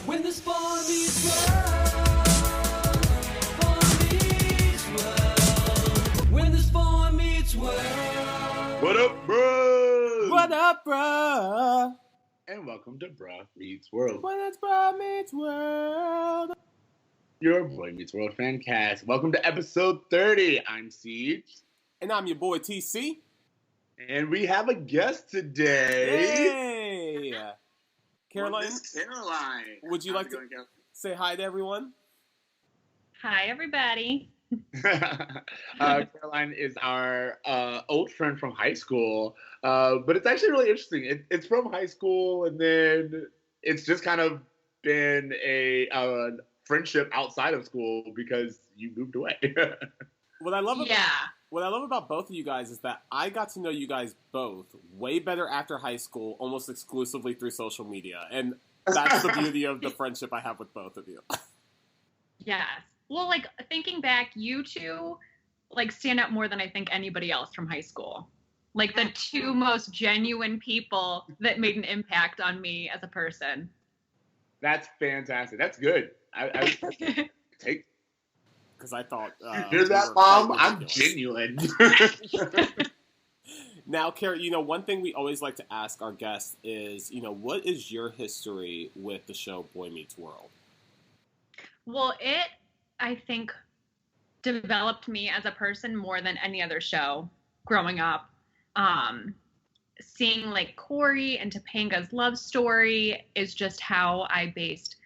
When the spawn meets world, spawn meets world. When the spawn meets world. What up, bros? What up, bruh? And welcome to Bruh Meets World. What is Bruh Meets World? Your Boy Meets World fan cast. Welcome to episode 30. I'm Ceej. And I'm your boy TC. And we have a guest today. Hey! Caroline, Caroline. would you like to say hi to everyone? Hi, everybody. Caroline is our old friend from high school, but it's actually really interesting. It's from high school, and then it's just kind of been a friendship outside of school because you moved away. What I love about both of you guys is that I got to know you guys both way better after high school, almost exclusively through social media, and that's the beauty of the friendship I have with both of you. Yes. Well, like, thinking back, you two, like, stand out more than I think anybody else from high school. Like, the two most genuine people that made an impact on me as a person. That's fantastic. That's good. I take. Because I thought... Hear that, Mom? I'm genuine. Now, Carrie, one thing we always like to ask our guests is, what is your history with the show Boy Meets World? Well, it, I think, developed me as a person more than any other show growing up. Seeing, like, Cory and Topanga's love story is just how I based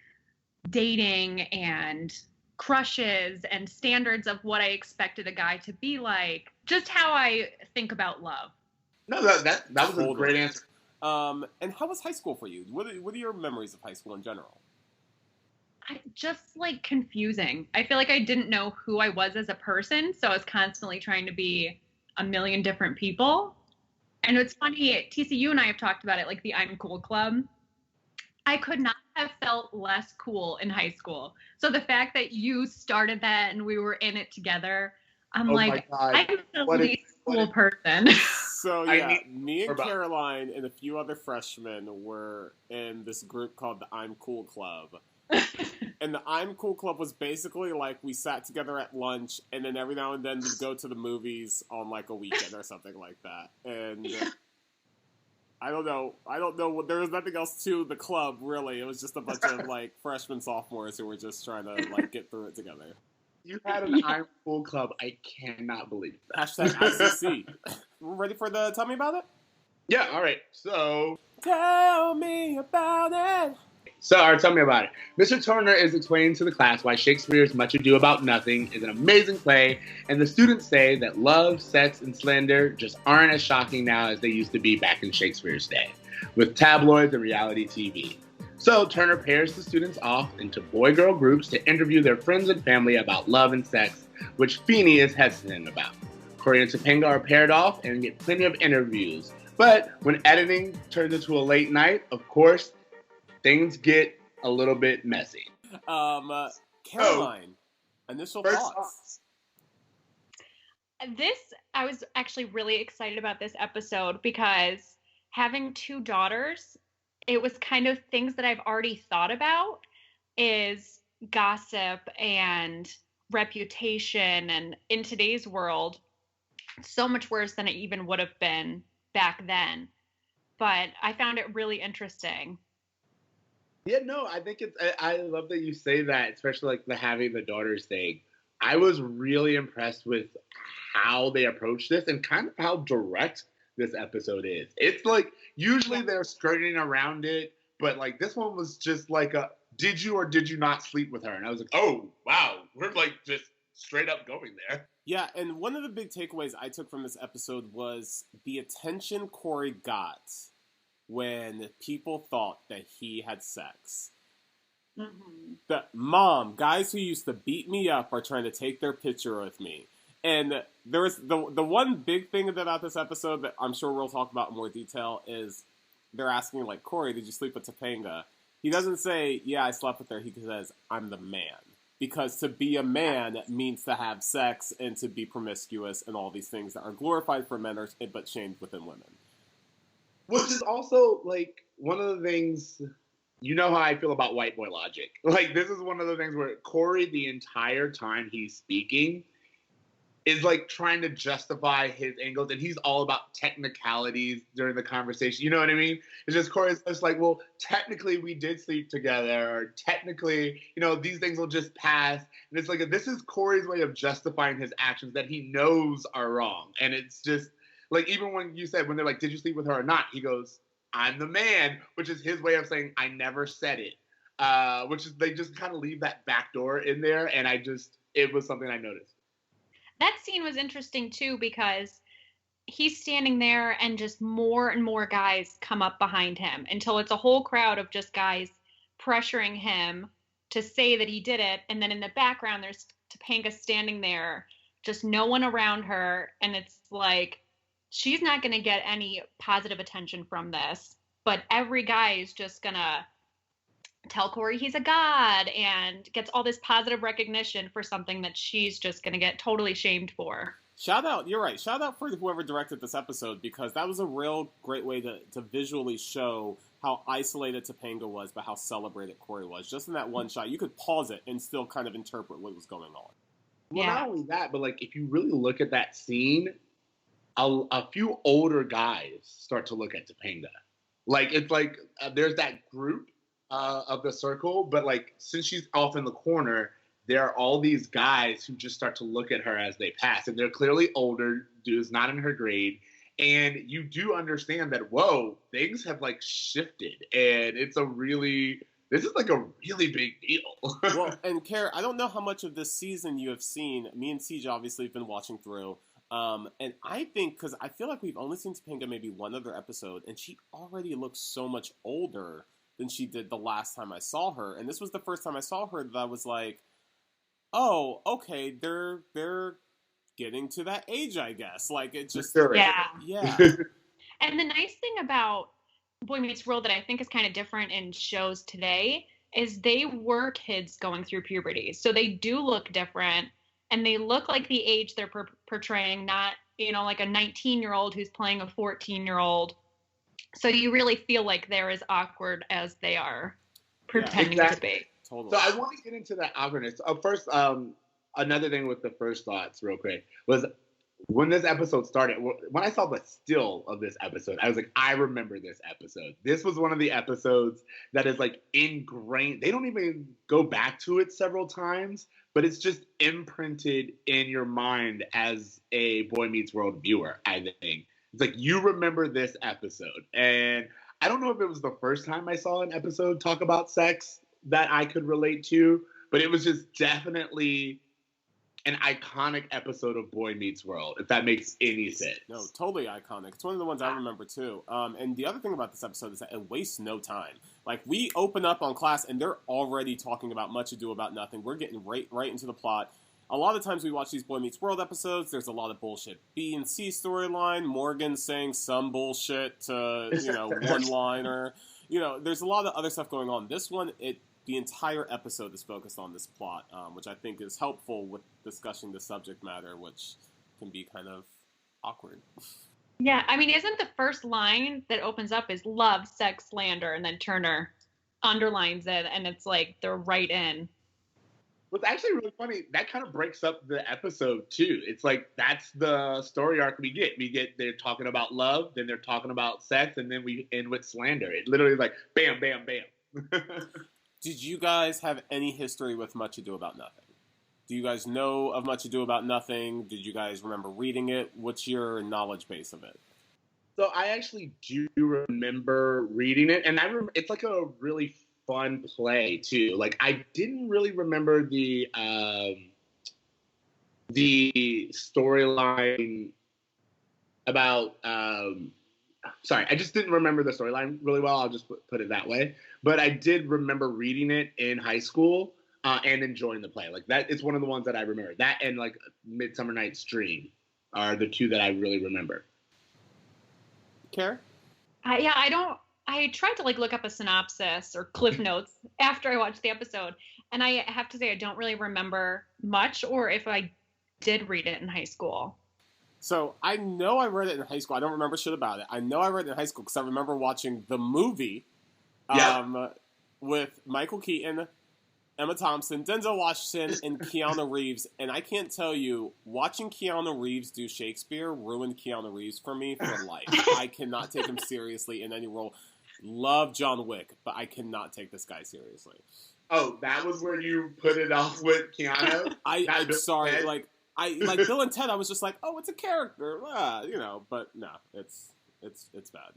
dating and crushes and standards of what I expected a guy to be like. Just how I think about love. No, that was a great answer. And how was high school for you? What are your memories of high school in general? Just like confusing. I feel like I didn't know who I was as a person, so I was constantly trying to be a million different people. And it's funny, TC, you and I have talked about it, like the I'm Cool Club. I could not have felt less cool in high school. So the fact that you started that and we were in it together, I'm I'm the least cool person. So yeah, me and Caroline and a few other freshmen were in this group called the I'm Cool Club. And the I'm Cool Club was basically like we sat together at lunch and then every now and then we'd go to the movies on like a weekend or something like that. And I don't know. There was nothing else to the club, really. It was just a bunch of like freshmen, sophomores who were just trying to like get through it together. You had an I'm Cool Club. I cannot believe that. Hashtag ICC. Ready for the Tell Me About It? Yeah, all right. So... Tell me about it. Tell me about it. Mr. Turner is explaining to the class why Shakespeare's Much Ado About Nothing is an amazing play, and the students say that love, sex, and slander just aren't as shocking now as they used to be back in Shakespeare's day, with tabloids and reality TV. So Turner pairs the students off into boy-girl groups to interview their friends and family about love and sex, which Feeney is hesitant about. Cory and Topanga are paired off and get plenty of interviews. But when editing turns into a late night, of course, things get a little bit messy. Caroline, initial thoughts? I was actually really excited about this episode because having two daughters, it was kind of things that I've already thought about is gossip and reputation, and in today's world, so much worse than it even would have been back then. But I found it really interesting. Yeah, no, I think I love that you say that, especially like the having the daughters thing. I was really impressed with how they approach this and kind of how direct this episode is. It's like, usually they're skirting around it, but like this one was just like did you or did you not sleep with her? And I was like, oh, wow, we're like just straight up going there. Yeah, and one of the big takeaways I took from this episode was the attention Cory got when people thought that he had sex. Mm-hmm. The mom, guys who used to beat me up are trying to take their picture with me. And there was the one big thing about this episode that I'm sure we'll talk about in more detail is they're asking, like, Cory, did you sleep with Topanga? He doesn't say, yeah, I slept with her. He says, I'm the man. Because to be a man means to have sex and to be promiscuous and all these things that are glorified for men but shamed within women. Which is also, like, one of the things you know how I feel about white boy logic. Like, this is one of the things where Cory, the entire time he's speaking, is like trying to justify his angles, and he's all about technicalities during the conversation. You know what I mean? It's just Cory's just like, well, technically we did sleep together, or technically, these things will just pass. And it's like, this is Cory's way of justifying his actions that he knows are wrong. And it's just like, even when you said, when they're like, did you sleep with her or not? He goes, I'm the man, which is his way of saying, I never said it. Which is, they just kind of leave that back door in there. And it was something I noticed. That scene was interesting too, because he's standing there and just more and more guys come up behind him until it's a whole crowd of just guys pressuring him to say that he did it. And then in the background, there's Topanga standing there, just no one around her. And it's like, she's not going to get any positive attention from this, but every guy is just going to tell Cory he's a god and gets all this positive recognition for something that she's just going to get totally shamed for. Shout out, you're right. Shout out for whoever directed this episode, because that was a real great way to visually show how isolated Topanga was, but how celebrated Cory was. Just in that one shot, you could pause it and still kind of interpret what was going on. Well, not only that, but like, if you really look at that scene, a few older guys start to look at Topanga. Like, it's like there's that group of the circle, but like, since she's off in the corner, there are all these guys who just start to look at her as they pass, and they're clearly older dudes, not in her grade, and you do understand that, whoa, things have like shifted, and this is like a really big deal. Well, and Kara, I don't know how much of this season you have seen. Me and Ceej obviously have been watching through, and I think, because I feel like we've only seen Topanga maybe one other episode, and she already looks so much older than she did the last time I saw her. And this was the first time I saw her that I was like, oh, okay, they're getting to that age, I guess. Like, it just... Yeah. Yeah. And the nice thing about Boy Meets World that I think is kind of different in shows today is they were kids going through puberty. So they do look different, and they look like the age they're portraying, not, like a 19-year-old who's playing a 14-year-old. So you really feel like they're as awkward as they are pretending to be. Totally. So I want to get into that awkwardness. First, another thing with the first thoughts, real quick, was when this episode started, when I saw the still of this episode, I was like, I remember this episode. This was one of the episodes that is like ingrained. They don't even go back to it several times, but it's just imprinted in your mind as a Boy Meets World viewer, I think. It's like, you remember this episode. And I don't know if it was the first time I saw an episode talk about sex that I could relate to, but it was just definitely an iconic episode of Boy Meets World, if that makes any sense. No, totally iconic. It's one of the ones I remember too. And the other thing about this episode is that it wastes no time. Like, we open up on class and they're already talking about Much Ado About Nothing. We're getting right into the plot. A lot of times we watch these Boy Meets World episodes, there's a lot of bullshit. B and C storyline, Morgan saying some bullshit to, one-liner. There's a lot of other stuff going on. This one, the entire episode is focused on this plot, which I think is helpful with discussing the subject matter, which can be kind of awkward. Yeah, I mean, isn't the first line that opens up is love, sex, slander, and then Turner underlines it, and it's like they're right in. What's actually really funny, that kind of breaks up the episode, too. It's like, that's the story arc we get. They're talking about love, then they're talking about sex, and then we end with slander. It literally is like, bam, bam, bam. Did you guys have any history with Much Ado About Nothing? Do you guys know of Much Ado About Nothing? Did you guys remember reading it? What's your knowledge base of it? So I actually do remember reading it, and it's like a really fun play too. Like, I didn't really remember the storyline about. Sorry, I just didn't remember the storyline really well. I'll just put it that way. But I did remember reading it in high school and enjoying the play. Like, that is one of the ones that I remember. That and like Midsummer Night's Dream are the two that I really remember. Kara? I tried to look up a synopsis or cliff notes after I watched the episode, and I have to say I don't really remember much, or if I did read it in high school. So I know I read it in high school. I don't remember shit about it. I know I read it in high school because I remember watching the movie. Yeah. with Michael Keaton, Emma Thompson, Denzel Washington, and Keanu Reeves. And I can't tell you, watching Keanu Reeves do Shakespeare ruined Keanu Reeves for me for life. I cannot take him seriously in any role. Love John Wick, but I cannot take this guy seriously. Oh, that was where you put it off with Keanu? I'm sorry. Ted? Like Bill and Ted, I was just like, oh, it's a character, but no, it's bad.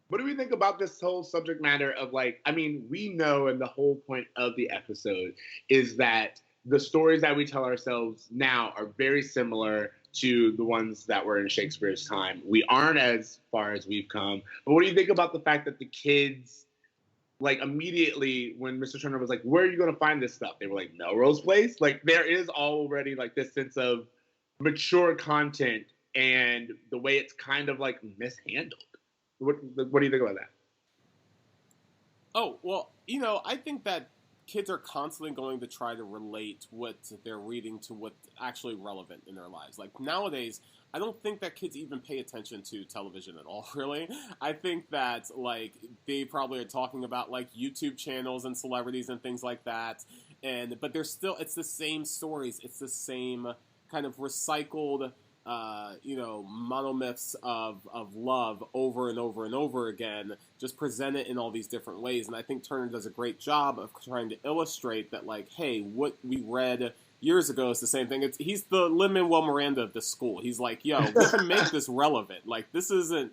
What do we think about this whole subject matter of, like, I mean, we know, and the whole point of the episode is that the stories that we tell ourselves now are very similar to the ones that were in Shakespeare's time. We aren't as far as we've come. But what do you think about the fact that the kids, like, immediately when Mr. Turner was like, where are you going to find this stuff? They were like, Melrose Place? Like, there is already, like, this sense of mature content and the way it's kind of, like, mishandled. What do you think about that? Oh, well, I think that kids are constantly going to try to relate what they're reading to what's actually relevant in their lives. Like, nowadays, I don't think that kids even pay attention to television at all, really. I think that, like, they probably are talking about, like, YouTube channels and celebrities and things like that. But it's the same stories. It's the same kind of recycled monomyths of love over and over and over again, just present it in all these different ways. And I think Turner does a great job of trying to illustrate that, like, hey, what we read years ago is the same thing. He's the Lin-Manuel Miranda of the school. He's like, yo, we can make this relevant. Like, this isn't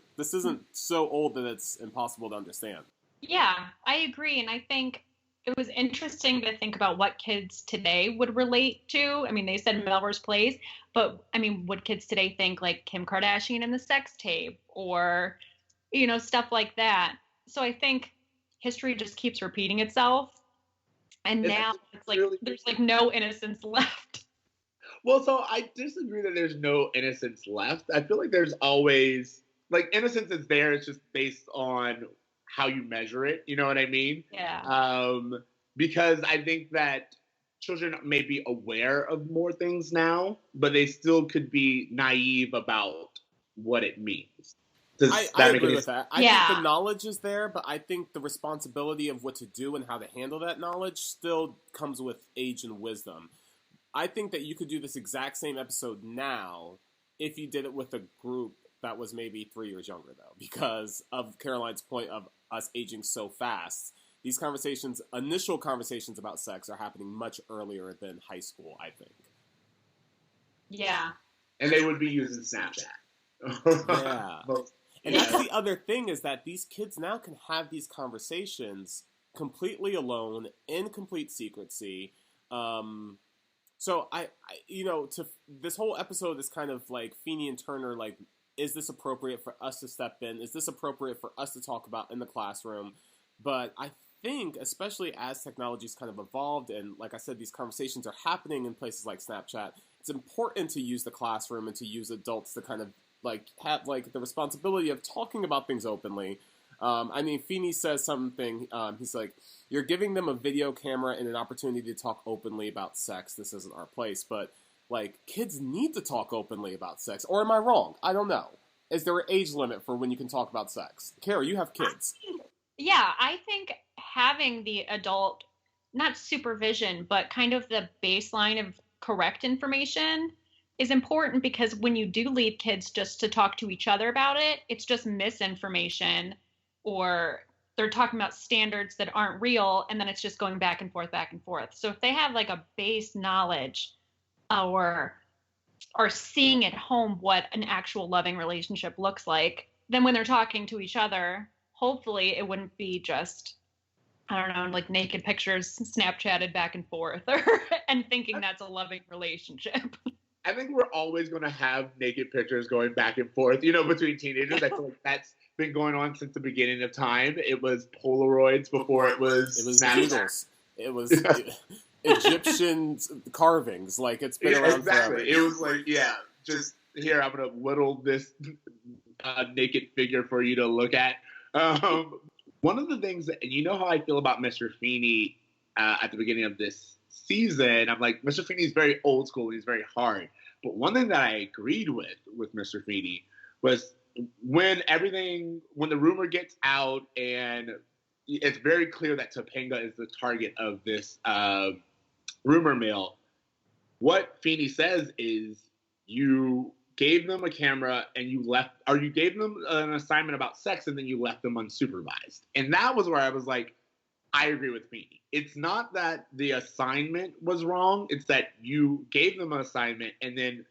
so old that it's impossible to understand. Yeah, I agree. And I think it was interesting to think about what kids today would relate to. I mean, they said Melrose Place, but I mean, would kids today think like Kim Kardashian and the sex tape or, stuff like that? So I think history just keeps repeating itself. And now it's like, there's like no innocence left. Well, so I disagree that there's no innocence left. I feel like there's always, like, innocence is there. It's just based on how you measure it, you know what I mean? Yeah. Because I think that children may be aware of more things now, but they still could be naive about what it means. I agree with that. I think the knowledge is there, but I think the responsibility of what to do and how to handle that knowledge still comes with age and wisdom. I think that you could do this exact same episode now if you did it with a group that was maybe 3 years younger, though, because of Caroline's point of us aging so fast. These initial conversations about sex are happening much earlier than high school, I think. Yeah. And they would be using Snapchat. Yeah. And that's the other thing, is that these kids now can have these conversations completely alone, in complete secrecy. So this whole episode is kind of like Feeney and Turner, like, is this appropriate for us to step in? Is this appropriate for us to talk about in the classroom? But I think, especially as technology's kind of evolved, and like I said, these conversations are happening in places like Snapchat, it's important to use the classroom and to use adults to kind of like have like the responsibility of talking about things openly. I mean, Feeney says something, he's like, you're giving them a video camera and an opportunity to talk openly about sex. This isn't our place, but like, kids need to talk openly about sex. Or am I wrong? I don't know. Is there an age limit for when you can talk about sex? Kara, you have kids. I think having the adult, not supervision, but kind of the baseline of correct information is important, because when you do leave kids just to talk to each other about it, it's just misinformation, or they're talking about standards that aren't real, and then it's just going back and forth, back and forth. So if they have like a base knowledge or are seeing at home what an actual loving relationship looks like, then when they're talking to each other, hopefully it wouldn't be just, I don't know, like naked pictures Snapchatted back and forth and thinking that's a loving relationship. I think we're always going to have naked pictures going back and forth, between teenagers. I feel like that's been going on since the beginning of time. It was Polaroids before it was Snapchat. It was Egyptian carvings. Like, it's been around forever. It was like, just here, I'm going to whittle this naked figure for you to look at. One of the things that, and you know how I feel about Mr. Feeney at the beginning of this season, I'm like, Mr. Feeney's very old school, he's very hard. But one thing that I agreed with Mr. Feeney was when the rumor gets out and it's very clear that Topanga is the target of this rumor mill, what Feeney says is you gave them a camera and you gave them an assignment about sex and then you left them unsupervised. And that was where I was like, I agree with Feeney. It's not that the assignment was wrong. It's that you gave them an assignment and then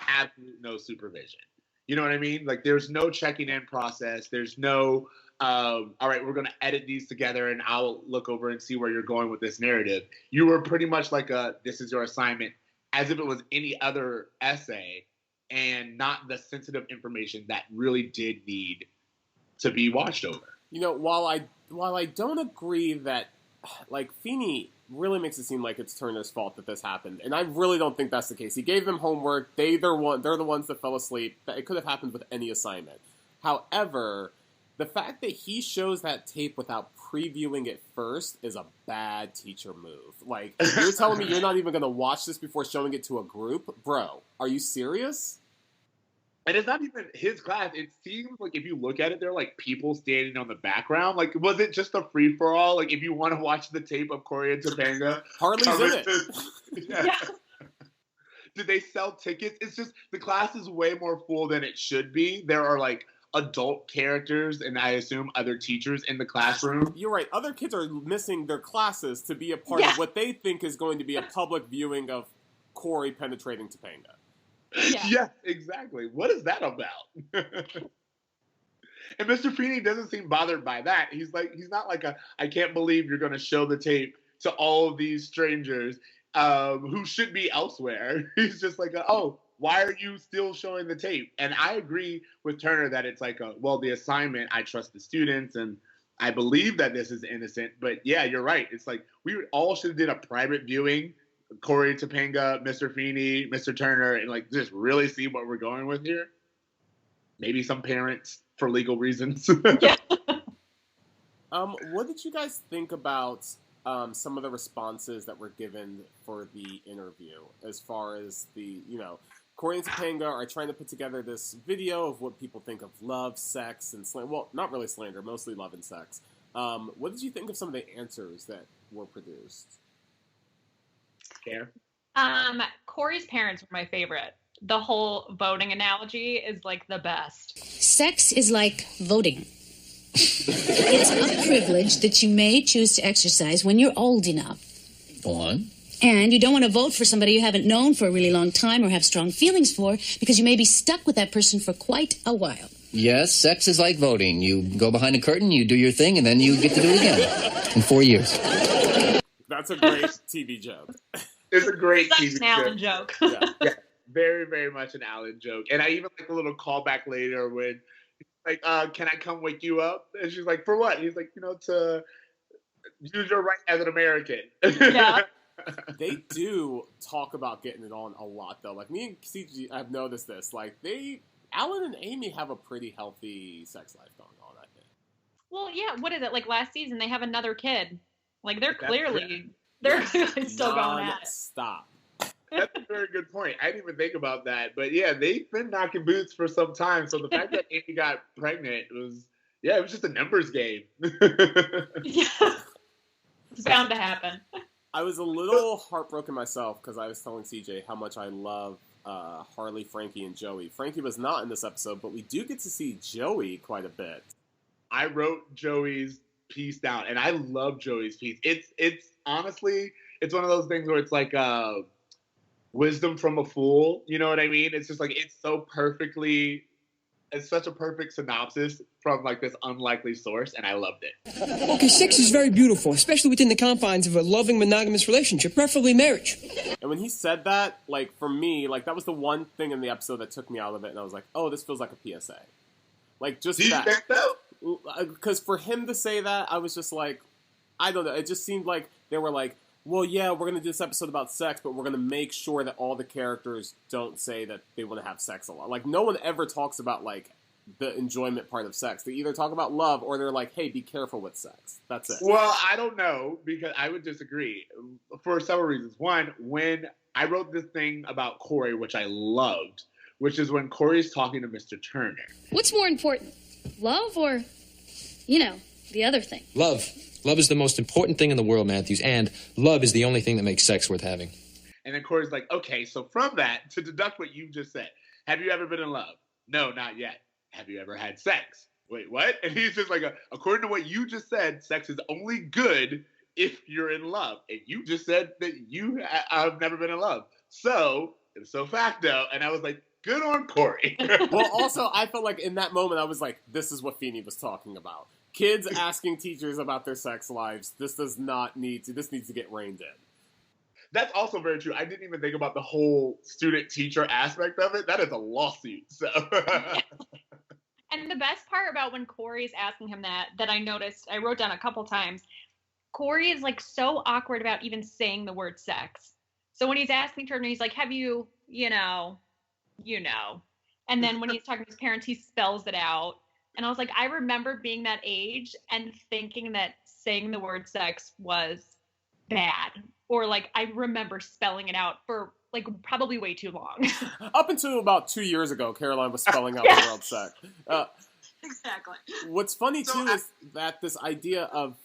absolute no supervision. You know what I mean? Like, there's no checking in process. There's no, all right, we're going to edit these together and I'll look over and see where you're going with this narrative. You were pretty much like this is your assignment, as if it was any other essay and not the sensitive information that really did need to be watched over. You know, while I don't agree that, like, Feeney really makes it seem like it's Turner's fault that this happened, and I really don't think that's the case. He gave them homework. They're the ones that fell asleep. It could have happened with any assignment. However, the fact that he shows that tape without previewing it first is a bad teacher move. Like, you're telling me you're not even going to watch this before showing it to a group? Bro, are you serious? And it's not even his class. It seems like if you look at it, there are like people standing on the background. Like, was it just a free for all? Like, if you want to watch the tape of Cory and Topanga, Harley's in it. Yeah. Did they sell tickets? It's just the class is way more full than it should be. There are like adult characters and I assume other teachers in the classroom. You're right. Other kids are missing their classes to be a part of what they think is going to be a public viewing of Cory penetrating Topanga. Yeah, exactly. What is that about? And Mr. Feeney doesn't seem bothered by that. He's not like I can't believe you're going to show the tape to all of these strangers who should be elsewhere. He's just like, oh, why are you still showing the tape? And I agree with Turner that it's like, well, the assignment, I trust the students and I believe that this is innocent. But yeah, you're right. It's like we all should have did a private viewing. Cory, Topanga, Mr. Feeney, Mr. Turner, and like just really see what we're going with here. Maybe some parents for legal reasons. Yeah. What did you guys think about some of the responses that were given for the interview? As far as Cory and Topanga are trying to put together this video of what people think of love, sex, and slander. Well, not really slander, mostly love and sex. What did you think of some of the answers that were produced? Cory's parents were my favorite. The whole voting analogy is like the best. Sex is like voting. It's a privilege that you may choose to exercise when you're old enough. Go on. And you don't want to vote for somebody you haven't known for a really long time or have strong feelings for because you may be stuck with that person for quite a while. Yes, sex is like voting. You go behind a curtain, you do your thing, and then you get to do it again in 4 years. That's a great TV joke. It's a great Such TV an Alan joke. Yeah, very, very much an Alan joke. And I even like a little callback later when he's like, can I come wake you up? And she's like, for what? He's like, to use your right as an American. Yeah. They do talk about getting it on a lot, though. Like, me and Ceej, I've noticed this. Like, Alan and Amy have a pretty healthy sex life going on, I think. Well, yeah, what is it? Like, last season, they have another kid. Like, they're That's clearly still going at it. Stop. That's a very good point. I didn't even think about that. But yeah, they've been knocking boots for some time. So the fact that Amy got pregnant it was just a numbers game. Yeah. It's bound to happen. I was a little heartbroken myself because I was telling CJ how much I love Harley, Frankie, and Joey. Frankie was not in this episode, but we do get to see Joey quite a bit. I wrote Joey's piece down, and I love Joey's piece. It's honestly, it's one of those things where it's like wisdom from a fool. You know what I mean? It's just like it's such a perfect synopsis from like this unlikely source, and I loved it. Okay, sex is very beautiful, especially within the confines of a loving monogamous relationship, preferably marriage. And when he said that, like, for me, like, that was the one thing in the episode that took me out of it, and I was like, oh, this feels like a PSA. Like, just Do that. you think so? Because for him to say that, I was just like, I don't know. It just seemed like they were like, well, yeah, we're going to do this episode about sex, but we're going to make sure that all the characters don't say that they want to have sex a lot. Like, no one ever talks about, like, the enjoyment part of sex. They either talk about love or they're like, hey, be careful with sex. That's it. Well, I don't know, because I would disagree for several reasons. One, when I wrote this thing about Cory, which I loved, which is when Cory's talking to Mr. Turner. What's more important, love or, the other thing? Love. Love is the most important thing in the world, Matthews, and love is the only thing that makes sex worth having. And then Cory's like, okay, so from that, to deduct what you just said, have you ever been in love? No, not yet. Have you ever had sex? Wait, what? And he's just like, according to what you just said, sex is only good if you're in love. And you just said that you have never been in love. So, ipso facto. And I was like, good on Cory. Well, also, I felt like in that moment, I was like, this is what Feeney was talking about. Kids asking teachers about their sex lives. This needs to get reined in. That's also very true. I didn't even think about the whole student-teacher aspect of it. That is a lawsuit. So. And the best part about when Cory's asking him that I noticed, I wrote down a couple times, Cory is like so awkward about even saying the word sex. So when he's asking Turner, he's like, have you, And then when he's talking to his parents, he spells it out. And I was like, I remember being that age and thinking that saying the word sex was bad. Or like, I remember spelling it out for like probably way too long. Up until about 2 years ago, Caroline was spelling out the word sex. Exactly. What's funny too is that this idea of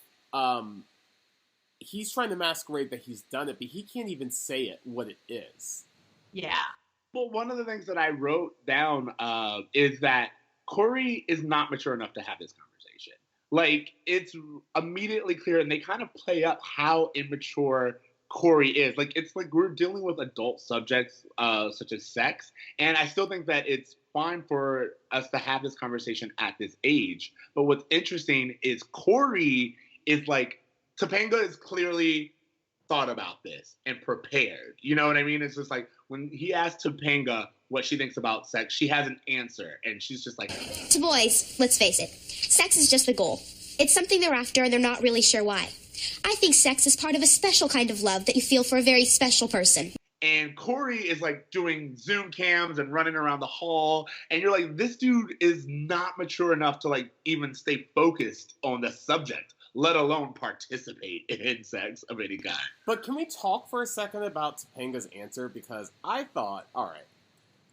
he's trying to masquerade that he's done it, but he can't even say it what it is. Yeah. Well, one of the things that I wrote down is that Cory is not mature enough to have this conversation. Like, it's immediately clear, and they kind of play up how immature Cory is. Like, it's like we're dealing with adult subjects such as sex, and I still think that it's fine for us to have this conversation at this age. But what's interesting is Cory is like, Topanga is clearly thought about this and prepared. You know what I mean? It's just like when he asked Topanga what she thinks about sex, she has an answer, and she's just like, to boys, let's face it, sex is just the goal. It's something they're after, and they're not really sure why. I think sex is part of a special kind of love that you feel for a very special person. And Cory is like doing Zoom cams and running around the hall, and you're like, this dude is not mature enough to like even stay focused on the subject, let alone participate in sex of any kind. But can we talk for a second about Topanga's answer? Because I thought, all right,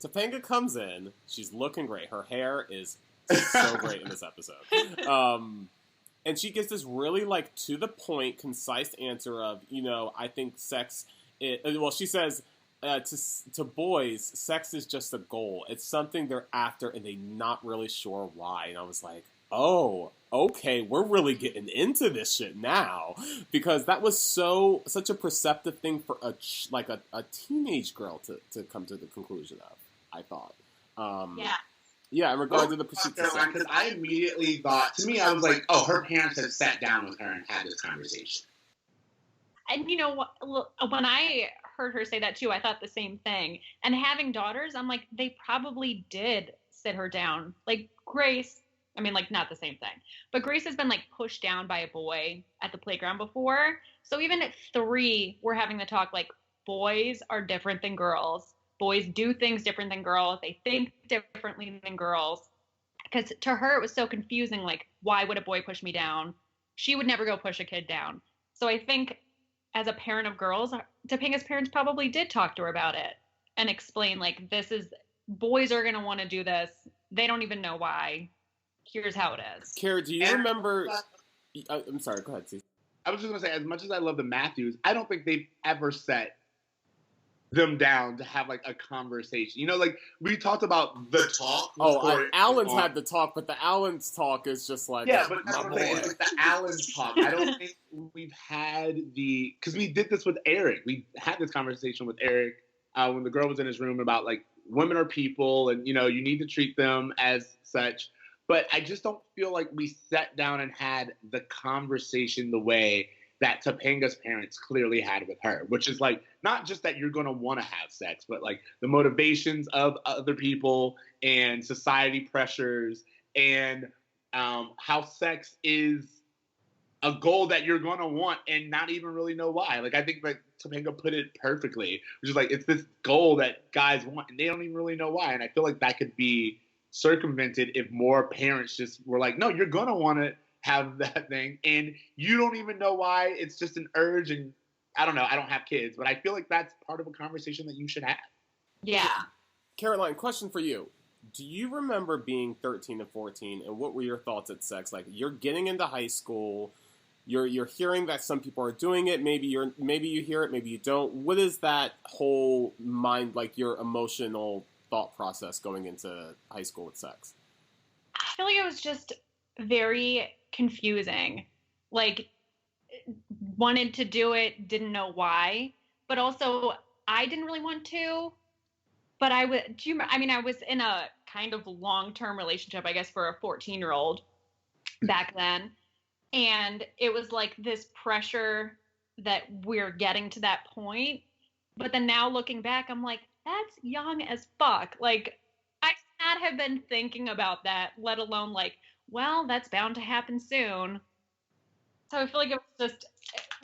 Topanga comes in, she's looking great. Her hair is so great in this episode. And she gives this really, like, to-the-point, concise answer of, I think sex... she says, to boys, sex is just a goal. It's something they're after, and they're not really sure why. And I was like, oh, okay, we're really getting into this shit now. Because that was such a perceptive thing for a teenage girl to come to the conclusion of, I thought. Yeah, in regard to the pursuit of sex. Because I immediately thought, to me, I was like, oh, her parents had sat down with her and had this conversation. And when I heard her say that too, I thought the same thing. And having daughters, I'm like, they probably did sit her down. Like Grace, I mean, like not the same thing, but Grace has been like pushed down by a boy at the playground before. So even at 3, we're having the talk like boys are different than girls. Boys do things different than girls. They think differently than girls. Because to her, it was so confusing. Like, why would a boy push me down? She would never go push a kid down. So I think as a parent of girls, Topanga's parents probably did talk to her about it and explain, like, boys are going to want to do this. They don't even know why. Here's how it is. Kara, do you remember... I'm sorry, go ahead, Ceej. I was just going to say, as much as I love the Matthews, I don't think they've ever set them down to have like a conversation. Like we talked about the talk. Alan's had the talk, but the Alan's talk is just like, yeah, but that's what I'm saying. It's like the Alan's talk. I don't think we've had because we did this with Eric. We had this conversation with Eric when the girl was in his room about like women are people and you need to treat them as such. But I just don't feel like we sat down and had the conversation the way that Topanga's parents clearly had with her, which is like, not just that you're going to want to have sex, but like the motivations of other people and society pressures and how sex is a goal that you're going to want and not even really know why. Like, I think that Topanga put it perfectly, which is like, it's this goal that guys want and they don't even really know why. And I feel like that could be circumvented if more parents just were like, no, you're going to want to have that thing and you don't even know why. It's just an urge. And I don't know, I don't have kids, but I feel like that's part of a conversation that you should have. Yeah. Caroline, question for you. Do you remember being 13 and 14, and what were your thoughts at sex? Like, you're getting into high school, you're hearing that some people are doing it, maybe you hear it, maybe you don't. What is that whole mind, like your emotional thought process going into high school with sex? I feel like it was just very confusing. Like, wanted to do it, didn't know why, but also I didn't really want to. But I would. I mean, I was in a kind of long-term relationship, I guess, for a 14-year-old back then, and it was like this pressure that we're getting to that point. But then now looking back, I'm like, that's young as fuck. Like, I should not have been thinking about that, let alone like, well, that's bound to happen soon. So I feel like it was just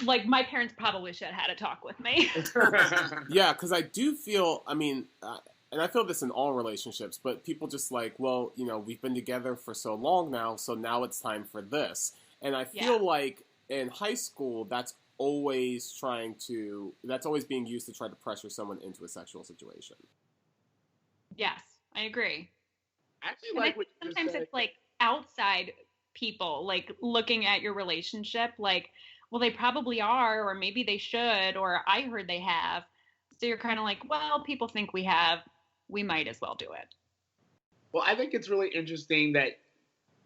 like my parents probably should have had a talk with me. Yeah, because I do feel, I mean, and I feel this in all relationships, but people just like, well, you know, we've been together for so long now, so now it's time for this. And I feel like in high school, that's always being used to try to pressure someone into a sexual situation. Yes, I agree. I actually And like what you just sometimes said. it's like outside people, like looking at your relationship, like, well, they probably are, or maybe they should, or I heard they have. So you're kind of like, well, people think we have, we might as well do it. Well, I think it's really interesting that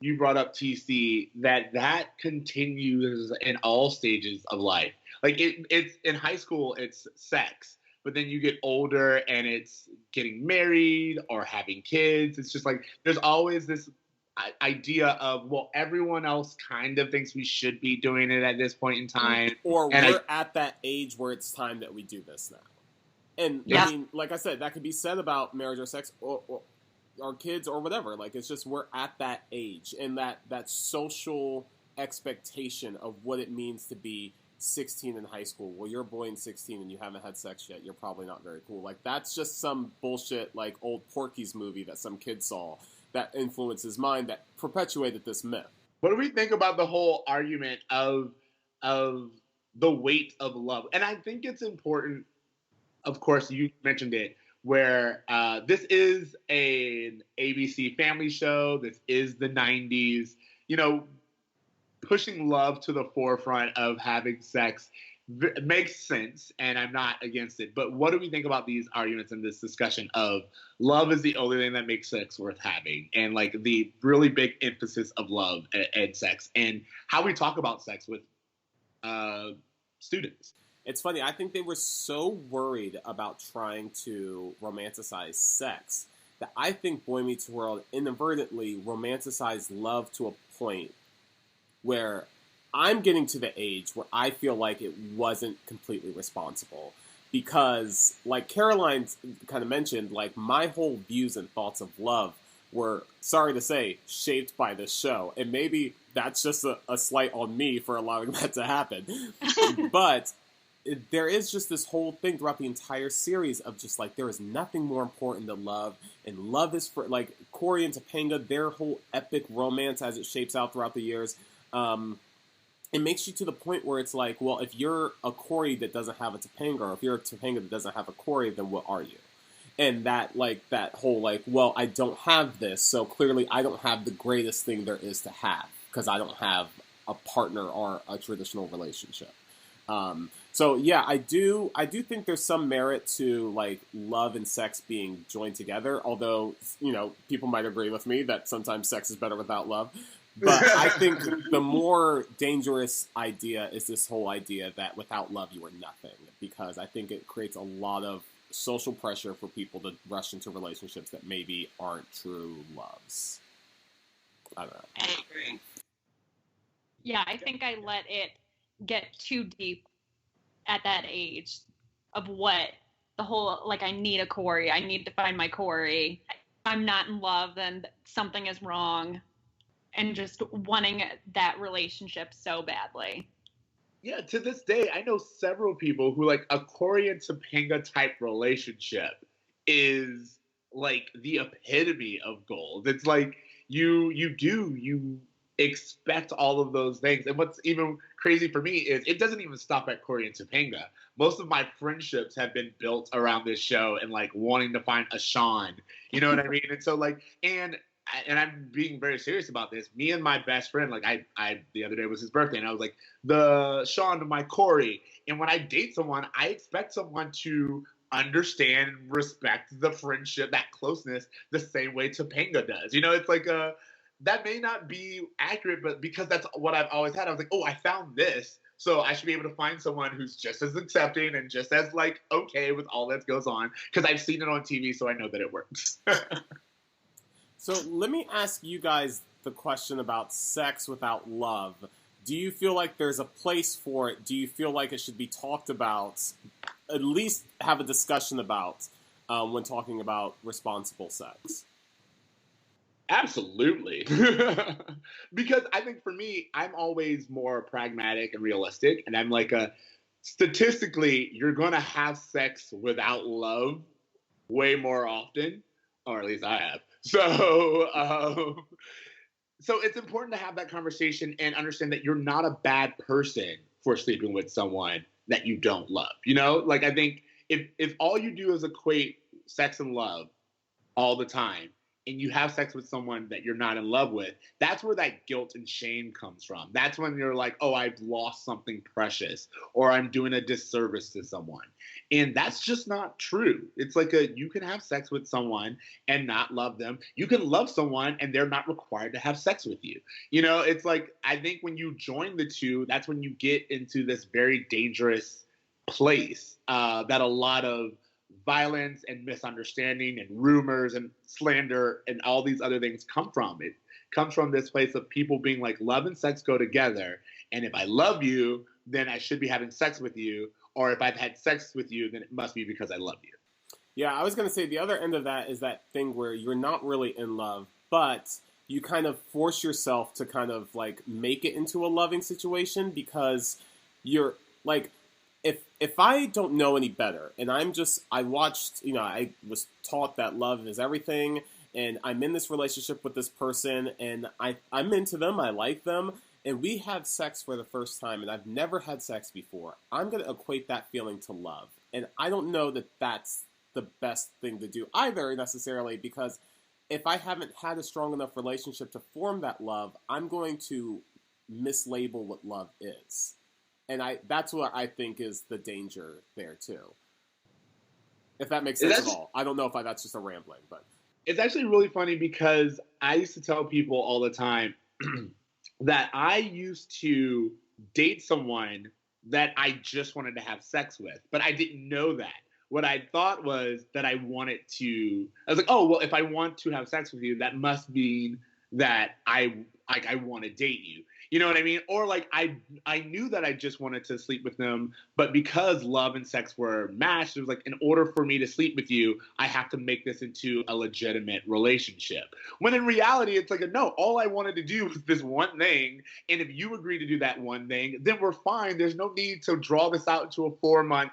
you brought up TC, that continues in all stages of life. Like it's in high school, it's sex, but then you get older and it's getting married or having kids. It's just like there's always this idea of, well, everyone else kind of thinks we should be doing it at this point in time, or and we're at that age where it's time that we do this now. And I mean, like I said, that could be said about marriage or sex or kids or whatever. Like, it's just we're at that age, and that social expectation of what it means to be 16 in high school. Well, you're a boy in 16 and you haven't had sex yet. You're probably not very cool. Like, that's just some bullshit, like old Porky's movie that some kid saw that influenced his mind that perpetuated this myth. What do we think about the whole argument of the weight of love? And I think it's important. Of course, you mentioned it, where this is an ABC family show. This is the 90s. You know, pushing love to the forefront of having sex makes sense, and I'm not against it. But what do we think about these arguments and this discussion of love is the only thing that makes sex worth having, and like the really big emphasis of love and sex, and how we talk about sex with students? It's funny, I think they were so worried about trying to romanticize sex that I think Boy Meets World inadvertently romanticized love to a point where I'm getting to the age where I feel like it wasn't completely responsible. Because, like Caroline kind of mentioned, like my whole views and thoughts of love were, sorry to say, shaped by this show. And maybe that's just a slight on me for allowing that to happen. But there is just this whole thing throughout the entire series of just like, there is nothing more important than love, and love is for, like, Cory and Topanga, their whole epic romance as it shapes out throughout the years, it makes you to the point where it's like, well, if you're a Cory that doesn't have a Topanga, or if you're a Topanga that doesn't have a Cory, then what are you? And that, like, that whole, like, well, I don't have this, so clearly I don't have the greatest thing there is to have, because I don't have a partner or a traditional relationship. So yeah, I do think there's some merit to like love and sex being joined together, although, you know, people might agree with me that sometimes sex is better without love. But I think the more dangerous idea is this whole idea that without love you are nothing, because I think it creates a lot of social pressure for people to rush into relationships that maybe aren't true loves. I don't know. I agree. Yeah, I think I let it get too deep at that age of what the whole, like, I need a Cory, I need to find my Cory. If I'm not in love, then something is wrong, and just wanting that relationship so badly. Yeah, to this day, I know several people who, like, a Cory and Topanga type relationship is like the epitome of gold. It's like you expect all of those things. And what's even crazy for me is it doesn't even stop at Cory and Topanga. Most of my friendships have been built around this show and like wanting to find a Sean. You know what I mean? And so like, and I'm being very serious about this. Me and my best friend, like I the other day was his birthday, and I was like, the Sean to my Cory. And when I date someone, I expect someone to understand and respect the friendship, that closeness, the same way Topanga does. You know, it's like that may not be accurate, but because that's what I've always had, I was like, oh, I found this. So I should be able to find someone who's just as accepting and just as like okay with all that goes on, because I've seen it on TV, so I know that it works. So let me ask you guys the question about sex without love. Do you feel like there's a place for it? Do you feel like it should be talked about, at least have a discussion about when talking about responsible sex? Absolutely. Because I think for me, I'm always more pragmatic and realistic. And I'm like, statistically, you're going to have sex without love way more often, or at least I have. So it's important to have that conversation and understand that you're not a bad person for sleeping with someone that you don't love. You know, like I think if all you do is equate sex and love all the time, and you have sex with someone that you're not in love with, that's where that guilt and shame comes from. That's when you're like, oh, I've lost something precious, or I'm doing a disservice to someone. And that's just not true. It's like you can have sex with someone and not love them. You can love someone and they're not required to have sex with you. You know, it's like, I think when you join the two, that's when you get into this very dangerous place that a lot of violence and misunderstanding and rumors and slander and all these other things come from. It comes from this place of people being like, love and sex go together. And if I love you, then I should be having sex with you. Or if I've had sex with you, then it must be because I love you. Yeah, I was going to say the other end of that is that thing where you're not really in love, but you kind of force yourself to kind of like make it into a loving situation because you're like, if I don't know any better, and I watched, you know, I was taught that love is everything, and I'm in this relationship with this person, and I'm into them, I like them, and we have sex for the first time, and I've never had sex before, I'm going to equate that feeling to love. And I don't know that that's the best thing to do either, necessarily, because if I haven't had a strong enough relationship to form that love, I'm going to mislabel what love is. And that's what I think is the danger there, too. If that makes sense at all. I don't know if that's just a rambling, but... It's actually really funny because I used to tell people all the time that I used to date someone that I just wanted to have sex with, but I didn't know that. What I thought was that I was like, oh, well, if I want to have sex with you, that must mean that I want to date you. You know what I mean? Or like I knew that I just wanted to sleep with them, but because love and sex were matched, it was like, in order for me to sleep with you, I have to make this into a legitimate relationship. When in reality, it's like, no, all I wanted to do was this one thing. And if you agree to do that one thing, then we're fine. There's no need to draw this out into a 4-month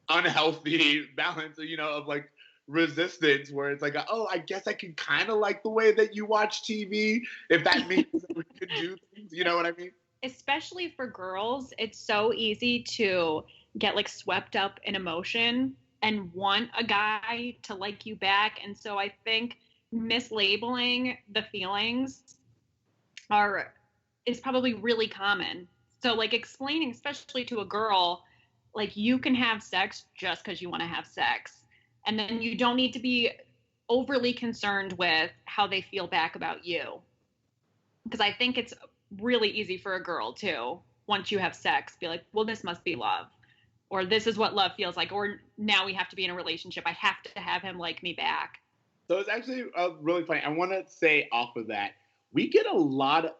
unhealthy balance, you know, of like resistance where it's like, oh, I guess I can kind of like the way that you watch TV if that means that we could do things, you know what I mean? Especially for girls, it's so easy to get like swept up in emotion and want a guy to like you back. And so I think mislabeling the feelings is probably really common. So like explaining, especially to a girl, like you can have sex just because you want to have sex. And then you don't need to be overly concerned with how they feel back about you. Because I think it's really easy for a girl too, once you have sex, be like, well, this must be love. Or this is what love feels like. Or now we have to be in a relationship. I have to have him like me back. So it's actually really funny. I want to say off of that, we get a lot of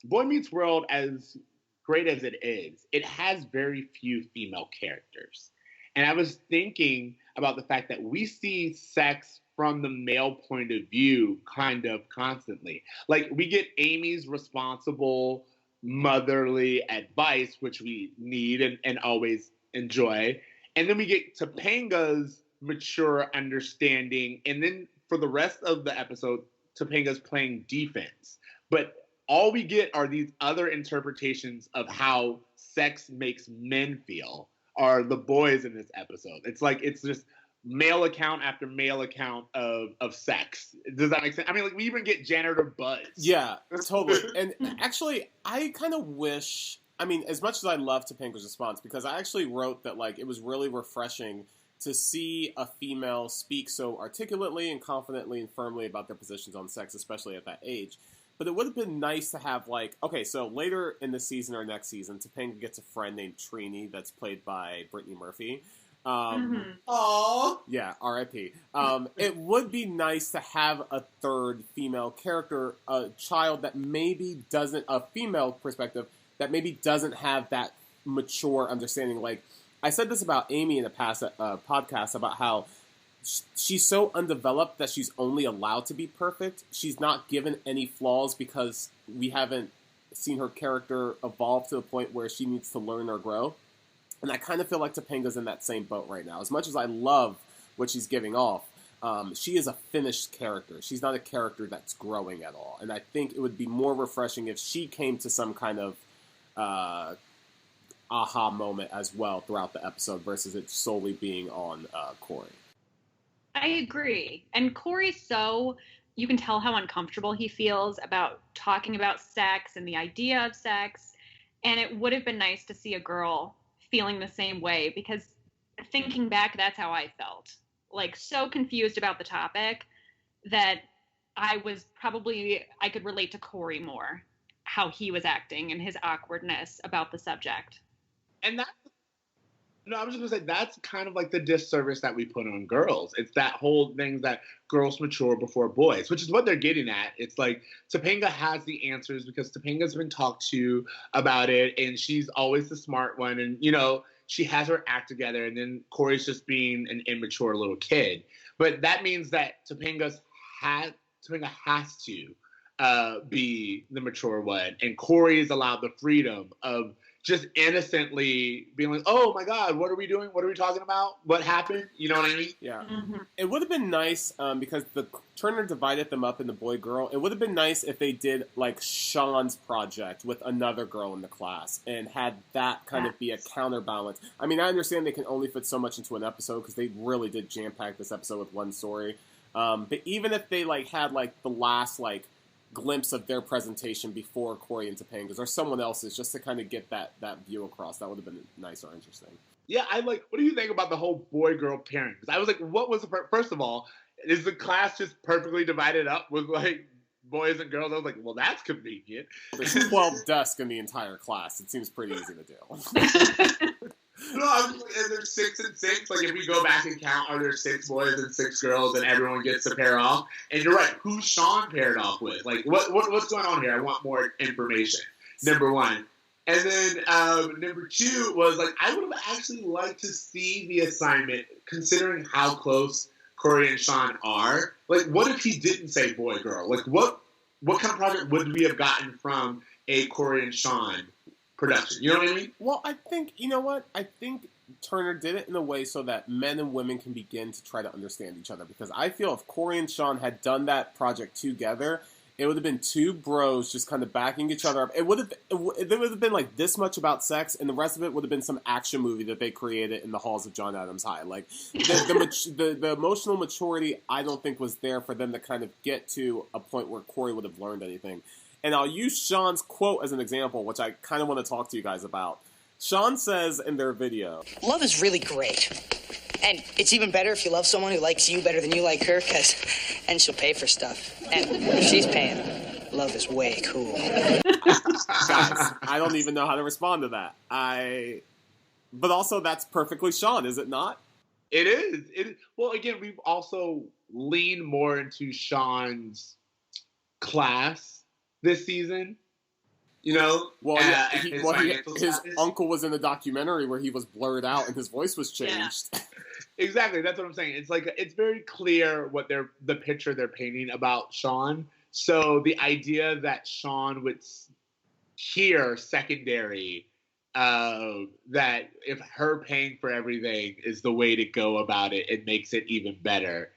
Boy Meets World, as great as it is, it has very few female characters. And I was thinking about the fact that we see sex from the male point of view kind of constantly. Like, we get Amy's responsible motherly advice, which we need and always enjoy. And then we get Topanga's mature understanding. And then for the rest of the episode, Topanga's playing defense. But all we get are these other interpretations of how sex makes men feel, are the boys in this episode. It's like, it's just male account after male account of sex. Does that make sense? I mean, like, we even get janitor Buzz. Yeah, totally. And actually, I kind of wish, I mean, as much as I love Topanga's response, because I actually wrote that, like, it was really refreshing to see a female speak so articulately and confidently and firmly about their positions on sex, especially at that age. But it would have been nice to have, like, okay, so later in the season or next season, Topanga gets a friend named Trini that's played by Brittany Murphy. Yeah, R.I.P. It would be nice to have a third female character, a child that maybe doesn't, a female perspective, that maybe doesn't have that mature understanding. Like, I said this about Amy in a past podcast about how she's so undeveloped that she's only allowed to be perfect. She's not given any flaws because we haven't seen her character evolve to the point where she needs to learn or grow. And I kind of feel like Topanga's in that same boat right now. As much as I love what she's giving off, she is a finished character. She's not a character that's growing at all. And I think it would be more refreshing if she came to some kind of aha moment as well throughout the episode versus it solely being on Cory. I agree. And Cory's so, you can tell how uncomfortable he feels about talking about sex and the idea of sex. And it would have been nice to see a girl feeling the same way, because thinking back, that's how I felt. Like, so confused about the topic that I could relate to Cory more, how he was acting and his awkwardness about the subject. And I was just gonna say, that's kind of like the disservice that we put on girls. It's that whole thing that girls mature before boys, which is what they're getting at. It's like Topanga has the answers because Topanga's been talked to about it, and she's always the smart one, and she has her act together, and then Cory's just being an immature little kid. But that means that Topanga has to be the mature one, and Cory is allowed the freedom of just innocently being like, oh my God, what are we doing? What are we talking about? What happened? You know what I mean? Yeah. Mm-hmm. It would have been nice, because the Turner divided them up into boy-girl. It would have been nice if they did, like, Sean's project with another girl in the class and had that kind of be a counterbalance. I mean, I understand they can only fit so much into an episode because they really did jam-pack this episode with one story. But even if they, like, had, like, the last, like, glimpse of their presentation before Cory and Topanga's or someone else's, just to kind of get that view across, that would have been nice or interesting. Yeah, what do you think about the whole boy-girl pairing? Because I was like, what was first of all, is the class just perfectly divided up with, like, boys and girls? I was like, well, that's convenient. There's 12 desks in the entire class. It seems pretty easy to do. No, I was like, and there's 6 and 6. Like, if we go back and count, are there 6 boys and 6 girls, and everyone gets to pair off? And you're right, who's Sean paired off with? Like, what's going on here? I want more information. Number one. And then number 2 was, like, I would have actually liked to see the assignment, considering how close Cory and Sean are. Like, what if he didn't say boy, girl? Like, what kind of project would we have gotten from a Cory and Sean production? You know what I mean? Well, I think, you know what? I think Turner did it in a way so that men and women can begin to try to understand each other. Because I feel if Cory and Sean had done that project together, it would have been 2 bros just kind of backing each other up. There would have been like this much about sex, and the rest of it would have been some action movie that they created in the halls of John Adams High. Like the emotional maturity, I don't think was there for them to kind of get to a point where Cory would have learned anything. And I'll use Sean's quote as an example, which I kind of want to talk to you guys about. Sean says in their video, love is really great. And it's even better if you love someone who likes you better than you like her, and she'll pay for stuff. And if she's paying, love is way cool. Guys, I don't even know how to respond to that. But also, that's perfectly Sean, is it not? It is. Well, again, we've also leaned more into Sean's class this season, Well, his uncle was in a documentary where he was blurred out and his voice was changed. Yeah. Exactly, that's what I'm saying. It's like it's very clear what the picture they're painting about Sean. So the idea that Sean would hear secondary, that if her paying for everything is the way to go about it, it makes it even better,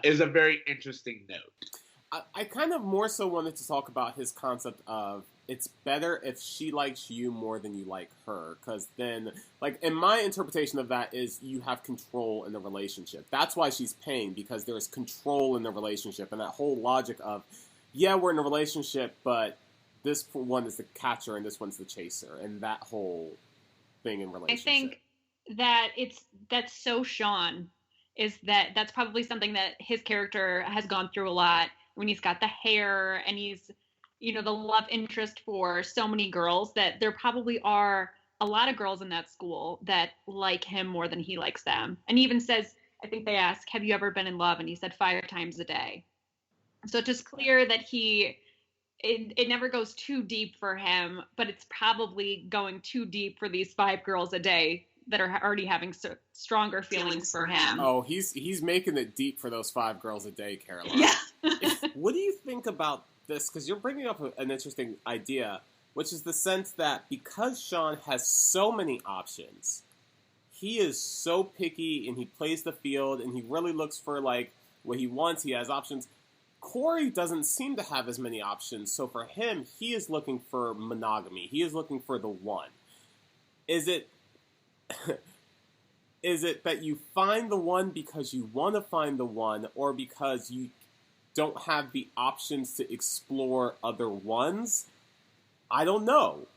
is a very interesting note. I kind of more so wanted to talk about his concept of it's better if she likes you more than you like her, because then, like, in my interpretation of that is you have control in the relationship. That's why she's paying, because there is control in the relationship, and that whole logic of, yeah, we're in a relationship, but this one is the catcher and this one's the chaser, and that whole thing in relationship. I think that that's so Sean, is that's probably something that his character has gone through a lot when he's got the hair and he's, the love interest for so many girls, that there probably are a lot of girls in that school that like him more than he likes them. And he even says, I think they ask, have you ever been in love? And he said 5 times a day. So it's just clear that it never goes too deep for him, but it's probably going too deep for these 5 girls a day that are already having stronger feelings for him. Oh, he's making it deep for those 5 girls a day, Caroline. Yeah. What do you think about this? Because you're bringing up an interesting idea, which is the sense that because Sean has so many options, he is so picky and he plays the field and he really looks for like what he wants. He has options. Cory doesn't seem to have as many options, so for him, he is looking for monogamy. He is looking for the one. Is it that you find the one because you want to find the one, or because you don't have the options to explore other ones? I don't know.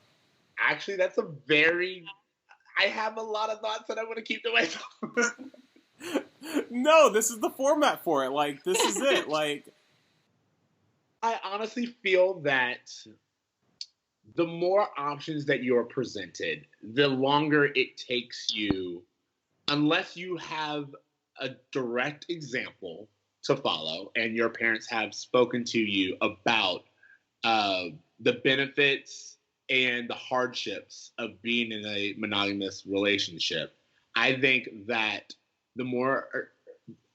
Actually, I have a lot of thoughts that I want to keep to myself. No, this is the format for it. Like, this is it. Like, I honestly feel that the more options that you're presented, the longer it takes you, unless you have a direct example to follow and your parents have spoken to you about the benefits and the hardships of being in a monogamous relationship. I think that the more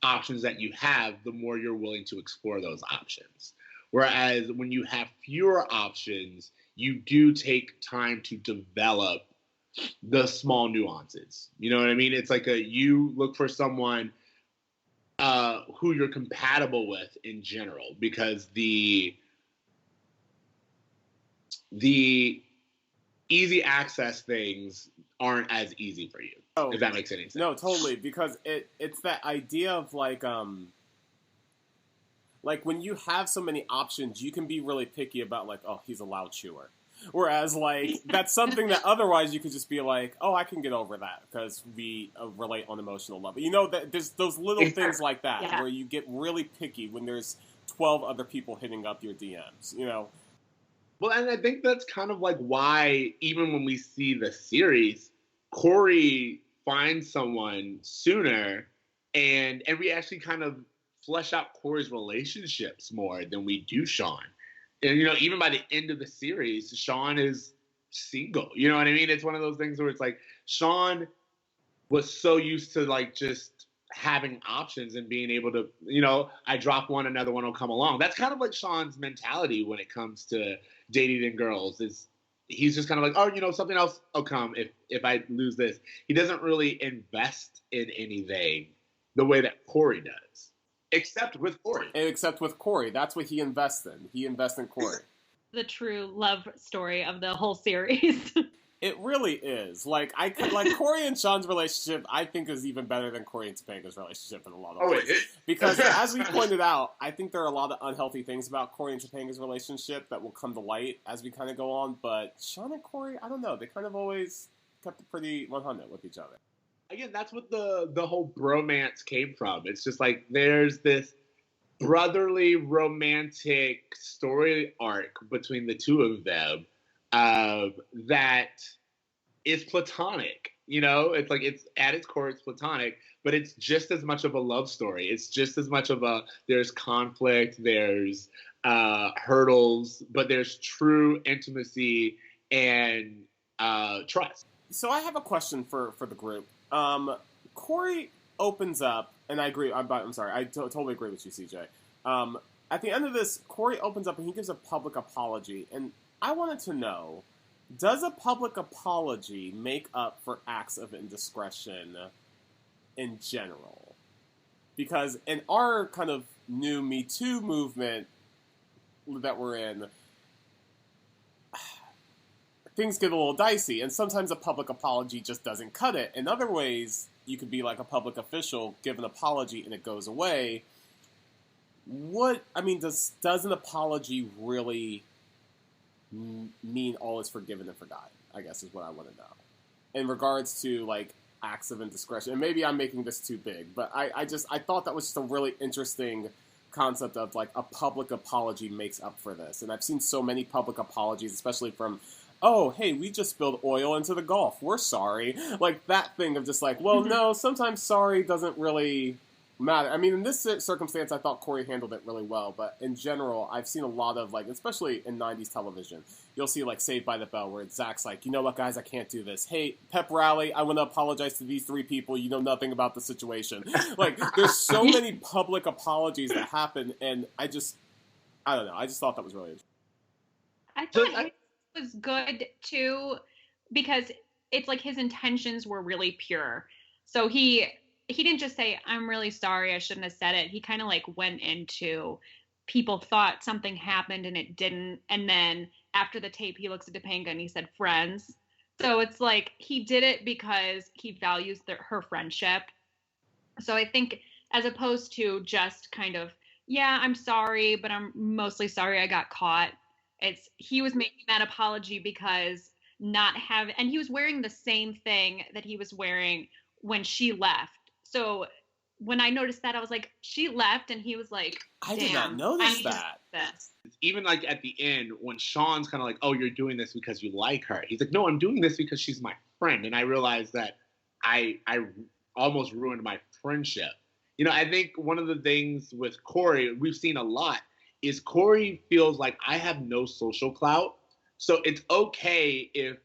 options that you have, the more you're willing to explore those options. Whereas when you have fewer options, you do take time to develop the small nuances. You know what I mean? It's like you look for someone who you're compatible with in general, because the easy access things aren't as easy for you. Oh, if that makes any sense. No, totally, because it's that idea of like when you have so many options, you can be really picky about like, oh, he's a loud chewer. Whereas, like, that's something that otherwise you could just be like, oh, I can get over that because we relate on emotional level. You know, there's those little things like that where you get really picky when there's 12 other people hitting up your DMs, you know? Well, and I think that's kind of like why, even when we see the series, Cory finds someone sooner, and we actually kind of flesh out Cory's relationships more than we do Sean. And, even by the end of the series, Sean is single. You know what I mean? It's one of those things where it's like Sean was so used to like just having options and being able to, I drop one, another one will come along. That's kind of like Sean's mentality when it comes to dating and girls. Is he's just kind of like, oh, something else will come if I lose this. He doesn't really invest in anything the way that Cory does. Except with Cory. That's what he invests in. He invests in Cory. The true love story of the whole series. It really is. Like Cory and Sean's relationship, I think, is even better than Cory and Topanga's relationship in a lot of ways. Because as we pointed out, I think there are a lot of unhealthy things about Cory and Topanga's relationship that will come to light as we kind of go on. But Sean and Cory, I don't know. They kind of always kept it pretty 100 with each other. Again, that's what the whole bromance came from. It's just like there's this brotherly romantic story arc between the two of them that is platonic. It's like it's at its core, it's platonic, but it's just as much of a love story. It's just as much of there's conflict, there's hurdles, but there's true intimacy and trust. So I have a question for the group. Cory opens up, and I agree. I'm sorry. I totally agree with you, CJ. At the end of this, Cory opens up and he gives a public apology. And I wanted to know, does a public apology make up for acts of indiscretion in general? Because in our kind of new Me Too movement, that we're in, things get a little dicey, and sometimes a public apology just doesn't cut it. In other ways, you could be like a public official, give an apology, and it goes away. Does an apology really mean all is forgiven and forgotten? I guess is what I want to know. In regards to, like, acts of indiscretion. And maybe I'm making this too big, but I thought that was just a really interesting concept of, like, a public apology makes up for this. And I've seen so many public apologies, especially from, oh, hey, we just spilled oil into the Gulf. We're sorry. Like, that thing of just like, well, no, sometimes sorry doesn't really matter. I mean, in this circumstance, I thought Cory handled it really well. But in general, I've seen a lot of, like, especially in 90s television, you'll see, like, Saved by the Bell, where Zach's like, you know what, guys, I can't do this. Hey, pep rally, I want to apologize to these 3 people. You know nothing about the situation. Like, there's so many public apologies that happen, and I don't know. I just thought that was really interesting. I thought it was good, too, because it's like his intentions were really pure. So he didn't just say, I'm really sorry, I shouldn't have said it. He kind of, like, went into, people thought something happened and it didn't, and then after the tape, he looks at Topanga and he said, friends. So it's like, he did it because he values her friendship. So I think, as opposed to just kind of, yeah, I'm sorry, but I'm mostly sorry I got caught. He was making that apology because and he was wearing the same thing that he was wearing when she left. So when I noticed that, I was like, she left, and he was like, I did not notice that. Even, like, at the end, when Sean's kind of like, oh, you're doing this because you like her. He's like, no, I'm doing this because she's my friend. And I realized that I almost ruined my friendship. You know, I think one of the things with Cory, we've seen a lot, is Cory feels like I have no social clout. So it's okay if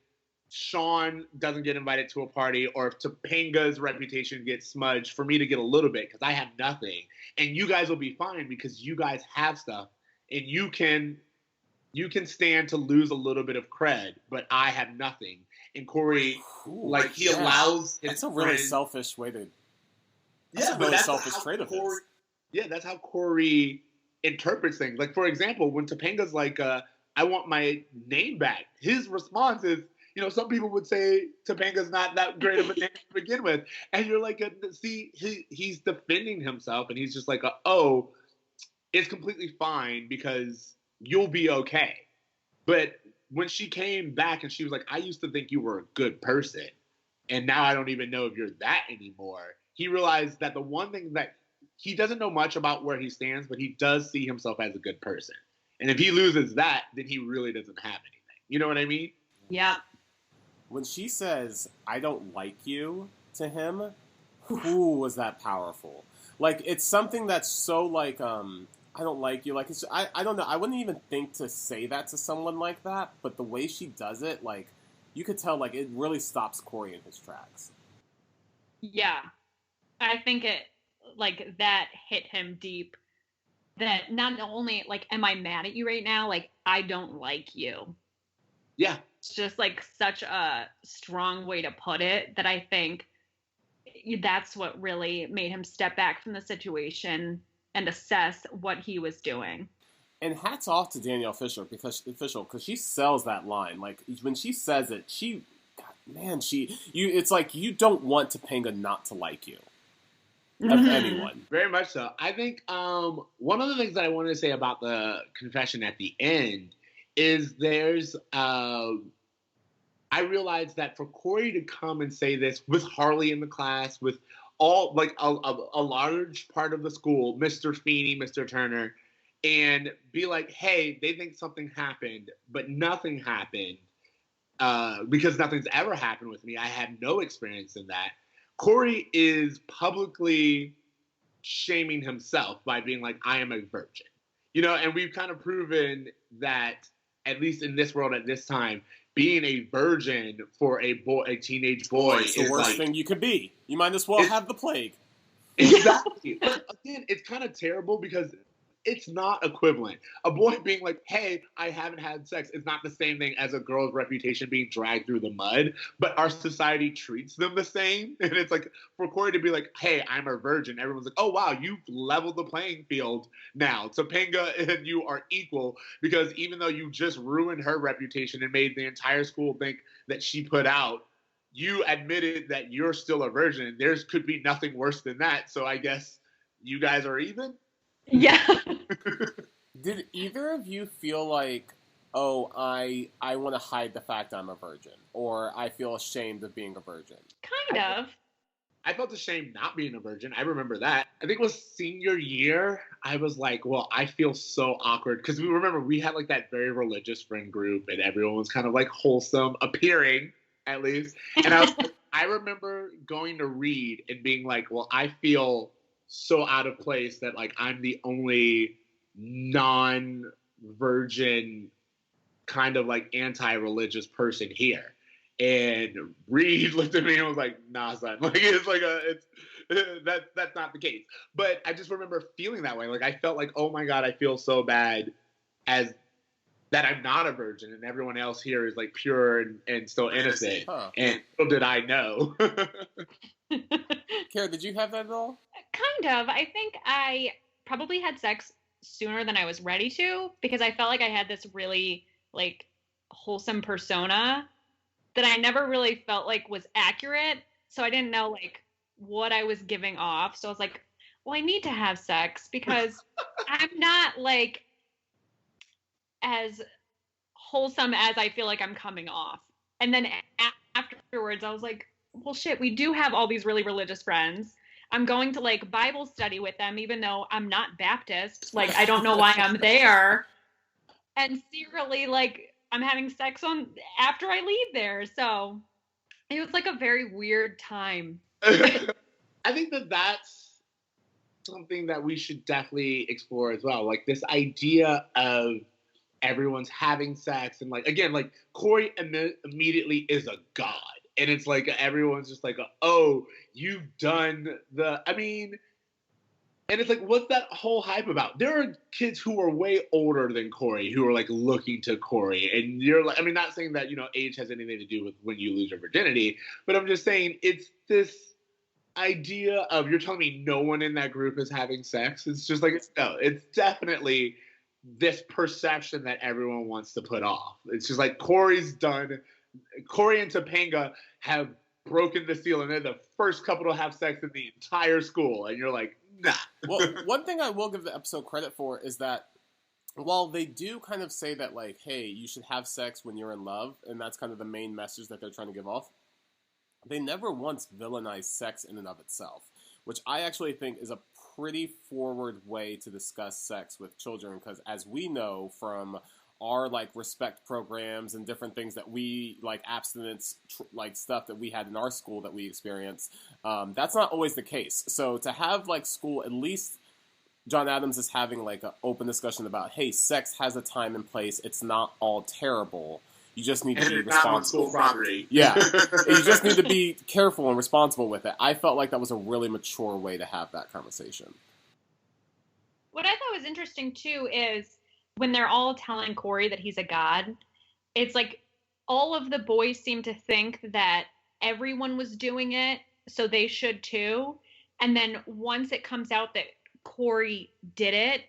Sean doesn't get invited to a party, or if Topanga's reputation gets smudged, for me to get a little bit, because I have nothing. And you guys will be fine because you guys have stuff, and you can stand to lose a little bit of cred, but I have nothing. And Cory, like, he allows his That's a really friend, selfish way to... That's a really selfish trait of his. Yeah, that's how Cory interprets things. Like, for example, when Topanga's like, I want my name back, his response is, you know, some people would say Topanga's not that great of a name to begin with. And you're like, see, he's defending himself, and he's just like, oh, it's completely fine because you'll be okay. But when she came back and she was like, I used to think you were a good person, and now I don't even know if you're that anymore, he realized that the one thing that he doesn't know much about where he stands, but he does see himself as a good person. And if he loses that, then he really doesn't have anything. You know what I mean? Yeah. When she says, I don't like you, to him, who was that powerful? Like, it's something that's so, like, I don't like you. Like, I don't know. I wouldn't even think to say that to someone like that, but the way she does it, like, you could tell, like, it really stops Cory in his tracks. Yeah. I think that hit him deep. That not only, like, am I mad at you right now? Like, I don't like you. Yeah. It's just, like, such a strong way to put it that I think that's what really made him step back from the situation and assess what he was doing. And hats off to Danielle Fishel because she sells that line. Like, when she says it, it's like you don't want Topanga not to like you. Of anyone. Very much so. I think one of the things that I wanted to say about the confession at the end is I realized that for Cory to come and say this with Harley in the class, with all, like, a large part of the school, Mr. Feeney, Mr. Turner, and be like, hey, they think something happened, but nothing happened because nothing's ever happened with me. I had no experience in that. Cory is publicly shaming himself by being like, I am a virgin. You know, and we've kind of proven that, at least in this world at this time, being a virgin for a teenage boy is the worst thing you could be. You might as well have the plague. Exactly. But again, it's kind of terrible because it's not equivalent. A boy being like, hey, I haven't had sex is not the same thing as a girl's reputation being dragged through the mud, but our society treats them the same. And it's like, for Cory to be like, hey, I'm a virgin, everyone's like, oh, wow, you've leveled the playing field now. Topanga and you are equal, because even though you just ruined her reputation and made the entire school think that she put out, you admitted that you're still a virgin. There could be nothing worse than that. So I guess you guys are even? Yeah. Did either of you feel like, oh, I want to hide the fact I'm a virgin, or I feel ashamed of being a virgin? Kind of. I felt ashamed not being a virgin. I remember that. I think it was senior year. I was like, well, I feel so awkward. Because we remember we had like that very religious friend group and everyone was kind of like wholesome, appearing at least. And I remember going to read and being like, well, I feel so out of place that like I'm the only non-virgin kind of like anti-religious person here. And Reed looked at me and was like, nah, son. Like, it's like that's not the case. But I just remember feeling that way. Like, I felt like, oh my God, I feel so bad as that I'm not a virgin and everyone else here is like pure and still innocent. Huh. And little did I know. Kara, did you have that at all? Kind of. I think I probably had sex sooner than I was ready to, because I felt like I had this really like wholesome persona that I never really felt like was accurate. So I didn't know like what I was giving off. So I was like, well, I need to have sex because I'm not like as wholesome as I feel like I'm coming off. And then afterwards, I was like, well, shit, we do have all these really religious friends. I'm going to like Bible study with them, even though I'm not Baptist. Like, I don't know why I'm there. And secretly, like, I'm having sex after I leave there. So it was like a very weird time. I think that's something that we should definitely explore as well. Like this idea of everyone's having sex and like, again, like Cory immediately is a god. And it's like, everyone's just like, oh, you've done and it's like, what's that whole hype about? There are kids who are way older than Cory who are like looking to Cory. And you're like, not saying that, age has anything to do with when you lose your virginity, but I'm just saying it's this idea of, you're telling me no one in that group is having sex. It's just like, no, it's definitely this perception that everyone wants to put off. It's just like Cory and Topanga have broken the seal and they're the first couple to have sex in the entire school. And you're like, nah. Well, one thing I will give the episode credit for is that while they do kind of say that, like, hey, you should have sex when you're in love, and that's kind of the main message that they're trying to give off, they never once villainize sex in and of itself, which I actually think is a pretty forward way to discuss sex with children, because as we know from our like respect programs and different things that we like, abstinence like stuff that we had in our school that we experienced, that's not always the case. So to have like school, at least John Adams is having like an open discussion about, hey, sex has a time and place. It's not all terrible. You just need to be responsible. Yeah, you just need to be careful and responsible with it. I felt like that was a really mature way to have that conversation. What I thought was interesting too is when they're all telling Cory that he's a god, it's like all of the boys seem to think that everyone was doing it, so they should too. And then once it comes out that Cory did it,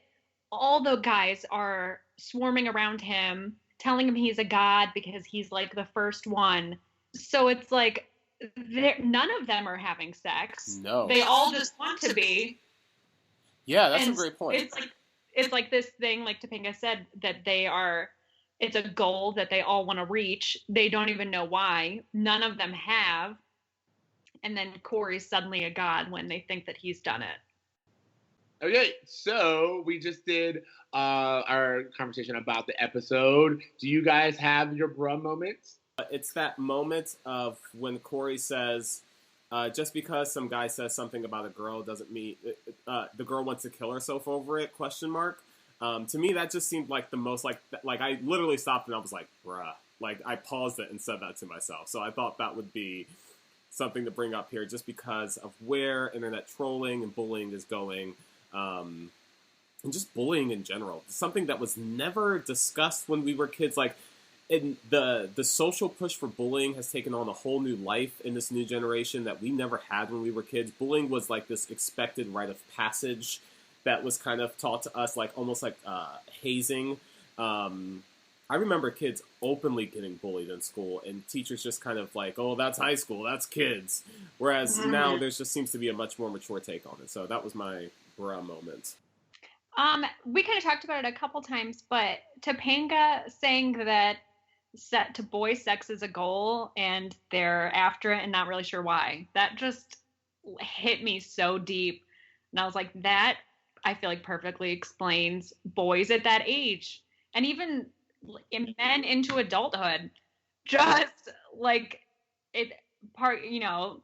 all the guys are swarming around him, telling him he's a god because he's like the first one. So it's like none of them are having sex. No. They all just want to be. Yeah, that's a great point. It's like this thing, like Topanga said, that it's a goal that they all want to reach. They don't even know why. None of them have. And then Cory's suddenly a god when they think that he's done it. Okay, so we just did our conversation about the episode. Do you guys have your bruh moments? It's that moment of when Cory says, just because some guy says something about a girl doesn't mean the girl wants to kill herself over it, ? To me, that just seemed like the most, like I literally stopped and I was like, bruh. Like, I paused it and said that to myself. So I thought that would be something to bring up here just because of where internet trolling and bullying is going. and just bullying in general. Something that was never discussed when we were kids. Like, and the social push for bullying has taken on a whole new life in this new generation that we never had when we were kids. Bullying was like this expected rite of passage that was kind of taught to us, like almost like hazing. I remember kids openly getting bullied in school, and teachers just kind of like, oh, that's high school, that's kids. Whereas now there just seems to be a much more mature take on it. So that was my bruh moment. We kind of talked about it a couple times, but Topanga saying that set to boys sex is a goal and they're after it and not really sure why. That just hit me so deep. And I was like, that I feel like perfectly explains boys at that age. And even men into adulthood, just like it part, you know,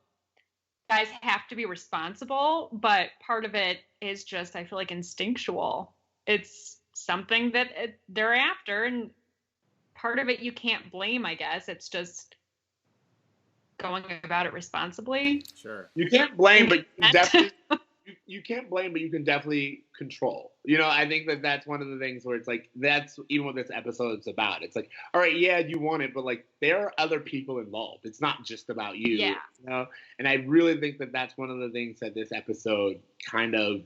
guys have to be responsible, but part of it is just, I feel like, instinctual. It's something that they're after, and part of it you can't blame, I guess. It's just going about it responsibly. Sure. You can't blame, but you can definitely you can't blame, but you can definitely control. You know, I think that that's one of the things where it's like, that's even what this episode is about. It's like, all right, yeah, you want it, but like there are other people involved. It's not just about you. Yeah. You know? And I really think that that's one of the things that this episode kind of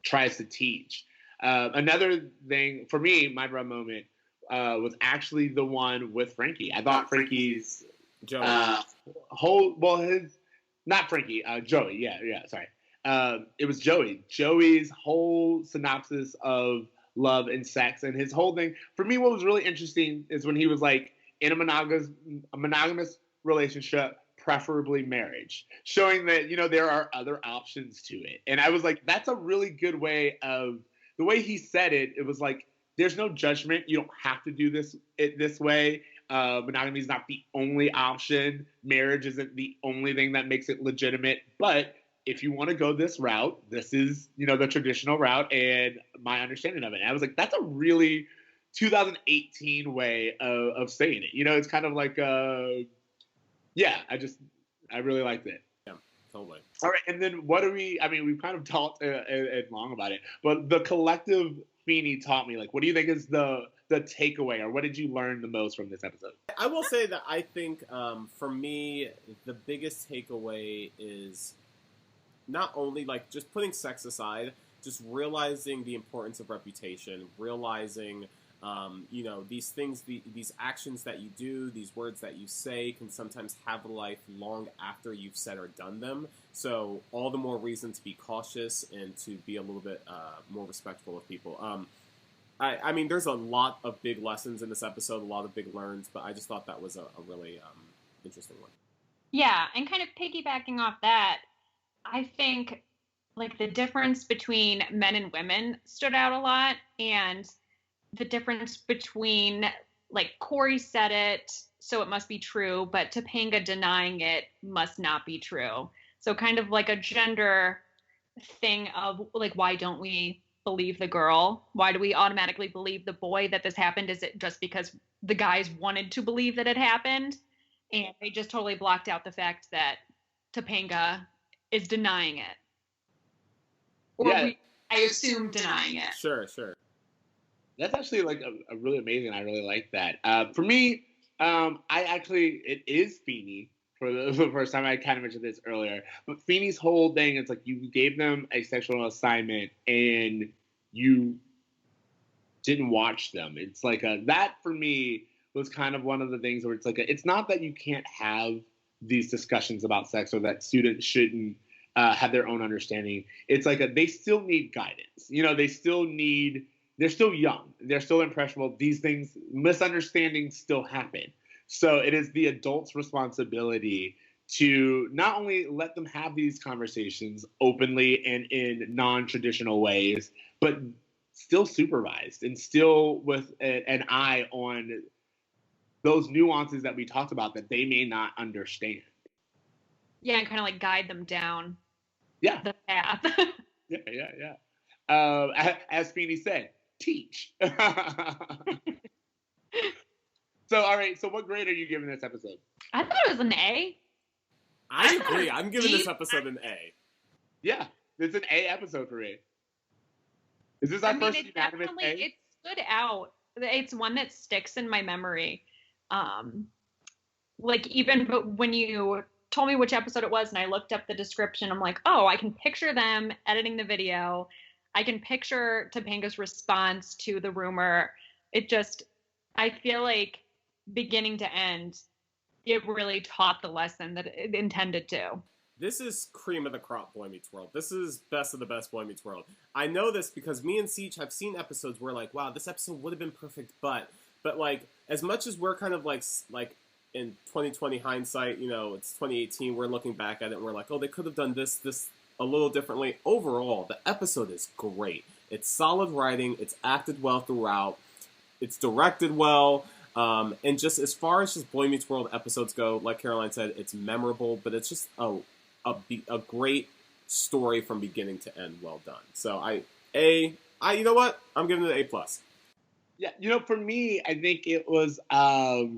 tries to teach. Another thing for me, my bruh moment was actually the one with Frankie. I thought Frankie's not Frankie, Joey. Yeah, sorry. It was Joey. Joey's whole synopsis of love and sex, and his whole thing. For me, what was really interesting is when he was like, in a monogamous relationship, preferably marriage, showing that, you know, there are other options to it. And I was like, that's a really good way of, the way he said it, it was like, there's no judgment. You don't have to do this way. Monogamy is not the only option. Marriage isn't the only thing that makes it legitimate. But if you want to go this route, this is, you know, the traditional route and my understanding of it. And I was like, that's a really 2018 way of saying it. You know, it's kind of like, I really liked it. Yeah, totally. All right, and then we've kind of talked long about it, but the collective Feeney taught me, like, what do you think is the takeaway, or what did you learn the most from this episode? I will say that I think, for me, the biggest takeaway is not only, like, just putting sex aside, just realizing the importance of reputation, realizing, you know, these things, these actions that you do, these words that you say can sometimes have a life long after you've said or done them. So all the more reason to be cautious and to be a little bit more respectful of people. I mean, there's a lot of big lessons in this episode, a lot of big learns, but I just thought that was a really interesting one. Yeah, and kind of piggybacking off that, I think, like, the difference between men and women stood out a lot, and the difference between, like, Cory said it, so it must be true, but Topanga denying it must not be true. So kind of like a gender thing of, like, why don't we believe the girl? Why do we automatically believe the boy that this happened? Is it just because the guys wanted to believe that it happened? And they just totally blocked out the fact that Topanga is denying it. Or Yeah. I assume denying it. Sure. That's actually like a really amazing. I really like that. For me, it is Feeney for the first time. I kind of mentioned this earlier, but Feeney's whole thing is like, you gave them a sexual assignment and you didn't watch them. It's like that for me was kind of one of the things where it's like, it's not that you can't have these discussions about sex or that students shouldn't have their own understanding. It's like they still need guidance. You know, they're still young. They're still impressionable. These things, misunderstandings still happen. So it is the adult's responsibility to not only let them have these conversations openly and in non-traditional ways, but still supervised and still with an eye on those nuances that we talked about that they may not understand. Yeah, and kind of like guide them down the path. Yeah. As Feeney said, teach. So, all right. So, what grade are you giving this episode? I thought it was an A. I agree. I'm giving this episode an A. Yeah, it's an A episode for me. Is this our I mean, first it unanimous definitely A? it stood out. It's one that sticks in my memory. Like even but when you told me which episode it was and I looked up the description, I'm like, oh, I can picture them editing the video. I can picture Topanga's response to the rumor. It just, I feel like beginning to end, it really taught the lesson that it intended to. This is cream of the crop Boy Meets World. This is best of the best Boy Meets World. I know this because me and Ceej have seen episodes where like, wow, this episode would have been perfect, but like as much as we're kind of like in 2020 hindsight, you know, it's 2018, we're looking back at it and we're like, oh, they could have done this a little differently. Overall, the episode is great. It's solid writing. It's acted well throughout. It's directed well. And just as far as just Boy Meets World episodes go, like Caroline said, it's memorable, but it's just a great story from beginning to end. Well done. So you know what? I'm giving it an A+. Yeah, you know, for me, I think it was, I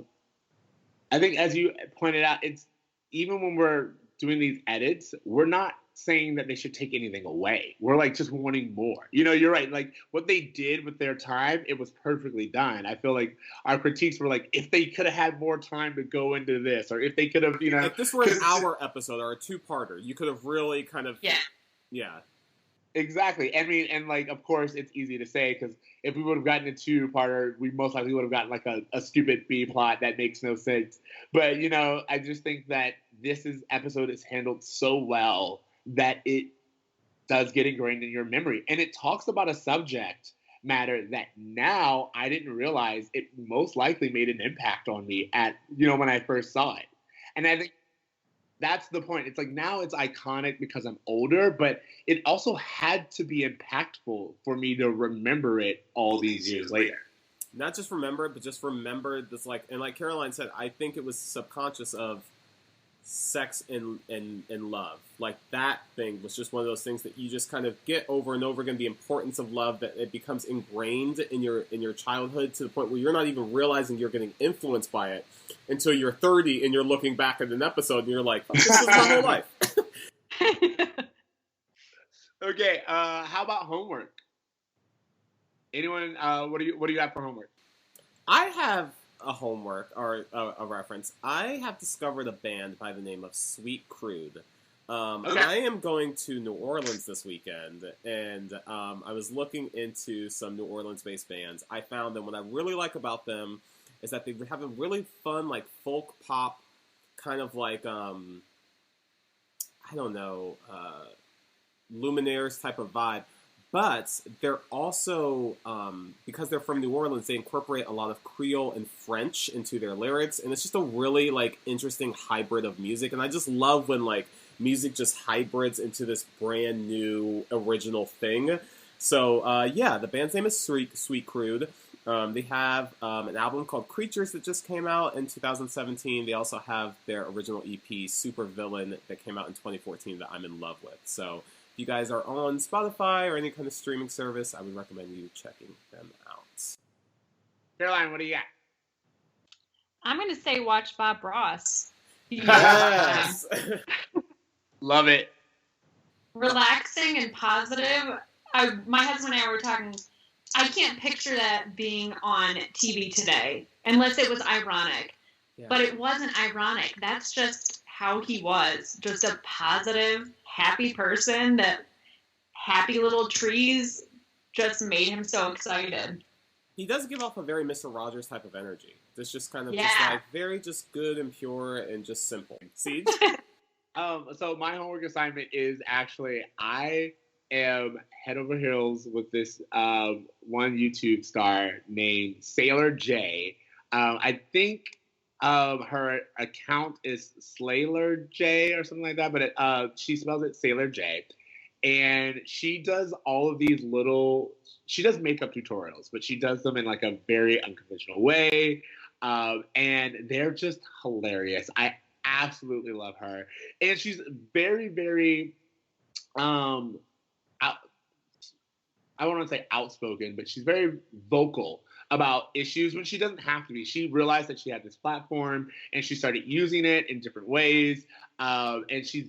think as you pointed out, it's, even when we're doing these edits, we're not saying that they should take anything away. We're like just wanting more. You know, you're right. Like what they did with their time, it was perfectly done. I feel like our critiques were like, if they could have had more time to go into this, or if they could have, you know, if this were an hour episode or a two-parter, you could have really kind of yeah. Exactly. I mean, and like, of course, it's easy to say because if we would have gotten a two-parter, we most likely would have gotten like a stupid B plot that makes no sense. But you know, I just think that episode is handled so well that it does get ingrained in your memory, and it talks about a subject matter that now I didn't realize it most likely made an impact on me at, you know, when I first saw it. And I think that's the point. It's like now it's iconic because I'm older, but it also had to be impactful for me to remember it all these years later. Not just remember it, but just remember this, like, and like Caroline said, I think it was subconscious of sex and love. Like that thing was just one of those things that you just kind of get over and over again, the importance of love, that it becomes ingrained in your childhood to the point where you're not even realizing you're getting influenced by it until you're 30 and you're looking back at an episode and you're like, this is my whole life. Okay, how about homework? Anyone, what do you have for homework? I have a homework or a reference. I have discovered a band by the name of Sweet Crude. And I am going to New Orleans this weekend, and I was looking into some New Orleans-based bands. I found them. What I really like about them is that they have a really fun, like, folk pop, kind of like, I don't know, Luminaires type of vibe. But they're also, because they're from New Orleans, they incorporate a lot of Creole and French into their lyrics, and it's just a really, like, interesting hybrid of music. And I just love when, like, music just hybrids into this brand new original thing. So, yeah, the band's name is Sweet Crude. They have an album called Creatures that just came out in 2017. They also have their original EP, Super Villain, that came out in 2014 that I'm in love with. So if you guys are on Spotify or any kind of streaming service, I would recommend you checking them out. Caroline, what do you got? I'm going to say watch Bob Ross. Yes! Love it. Relaxing and positive. My husband and I were talking, I can't picture that being on TV today, unless it was ironic. Yeah. But it wasn't ironic. That's just how he was. Just a positive, happy person that happy little trees just made him so excited. He does give off a very Mr. Rogers type of energy. It's just kind of just like very just good and pure and just simple. Ceej? So my homework assignment is actually I am head over heels with this one YouTube star named Sailor J. I think her account is Slayer J or something like that, but she spells it Sailor J. And she does all of these she does makeup tutorials, but she does them in like a very unconventional way. And they're just hilarious. I absolutely love her. And she's very, very, I don't want to say outspoken, but she's very vocal about issues when she doesn't have to be. She realized that she had this platform and she started using it in different ways. And she's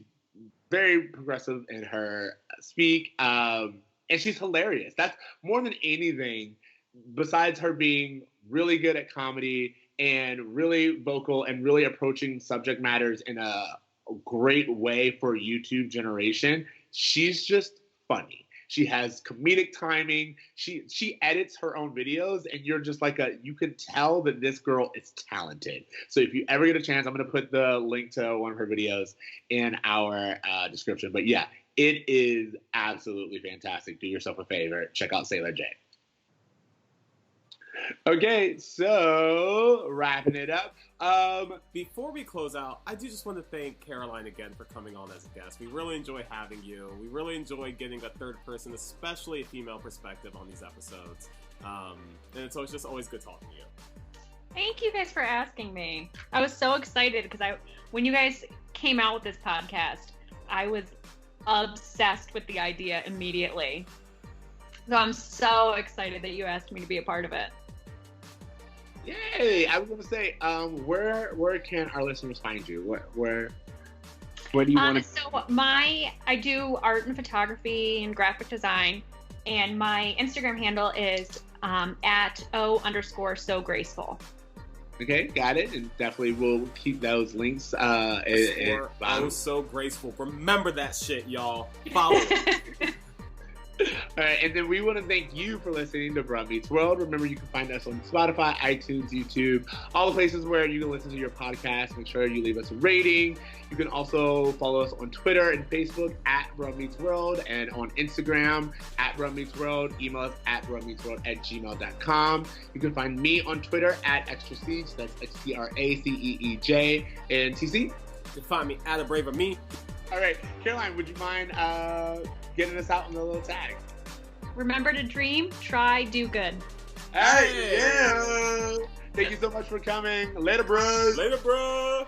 very progressive in her speak. And And she's hilarious. That's more than anything, besides her being really good at comedy and really vocal and really approaching subject matters in a great way for YouTube generation. She's just funny. She has comedic timing. She edits her own videos, and you're just like you can tell that this girl is talented. So if you ever get a chance, I'm going to put the link to one of her videos in our description. But yeah, it is absolutely fantastic. Do yourself a favor. Check out Sailor J. Okay, so wrapping it up. Before we close out, I do just want to thank Caroline again for coming on as a guest. We really enjoy having you. We really enjoy getting a third person, especially a female perspective on these episodes. And so it's just always good talking to you. Thank you guys for asking me. I was so excited because when you guys came out with this podcast, I was obsessed with the idea immediately. So I'm so excited that you asked me to be a part of it. Yay! I was gonna say, where can our listeners find you? Where do you want to? So I do art and photography and graphic design, and my Instagram handle is at @O_so graceful. Okay, got it, and definitely we'll keep those links. So graceful. Remember that shit, y'all. Follow it. All right, and then we want to thank you for listening to Bruh Meets World. Remember, you can find us on Spotify, iTunes, YouTube, all the places where you can listen to your podcast. Make sure you leave us a rating. You can also follow us on Twitter and Facebook at Bruh Meets World, and on Instagram at Bruh Meets World. Email us at bruhmeetsworld@gmail.com. You can find me on Twitter at Extra Ceej. That's XTRACEEJ. And TC? You can find me at A Braver Me. All right, Caroline, would you mind getting us out on the little tag? Remember to dream, try, do good. Hey, yeah! Thank you so much for coming. Later, bros. Later, bro.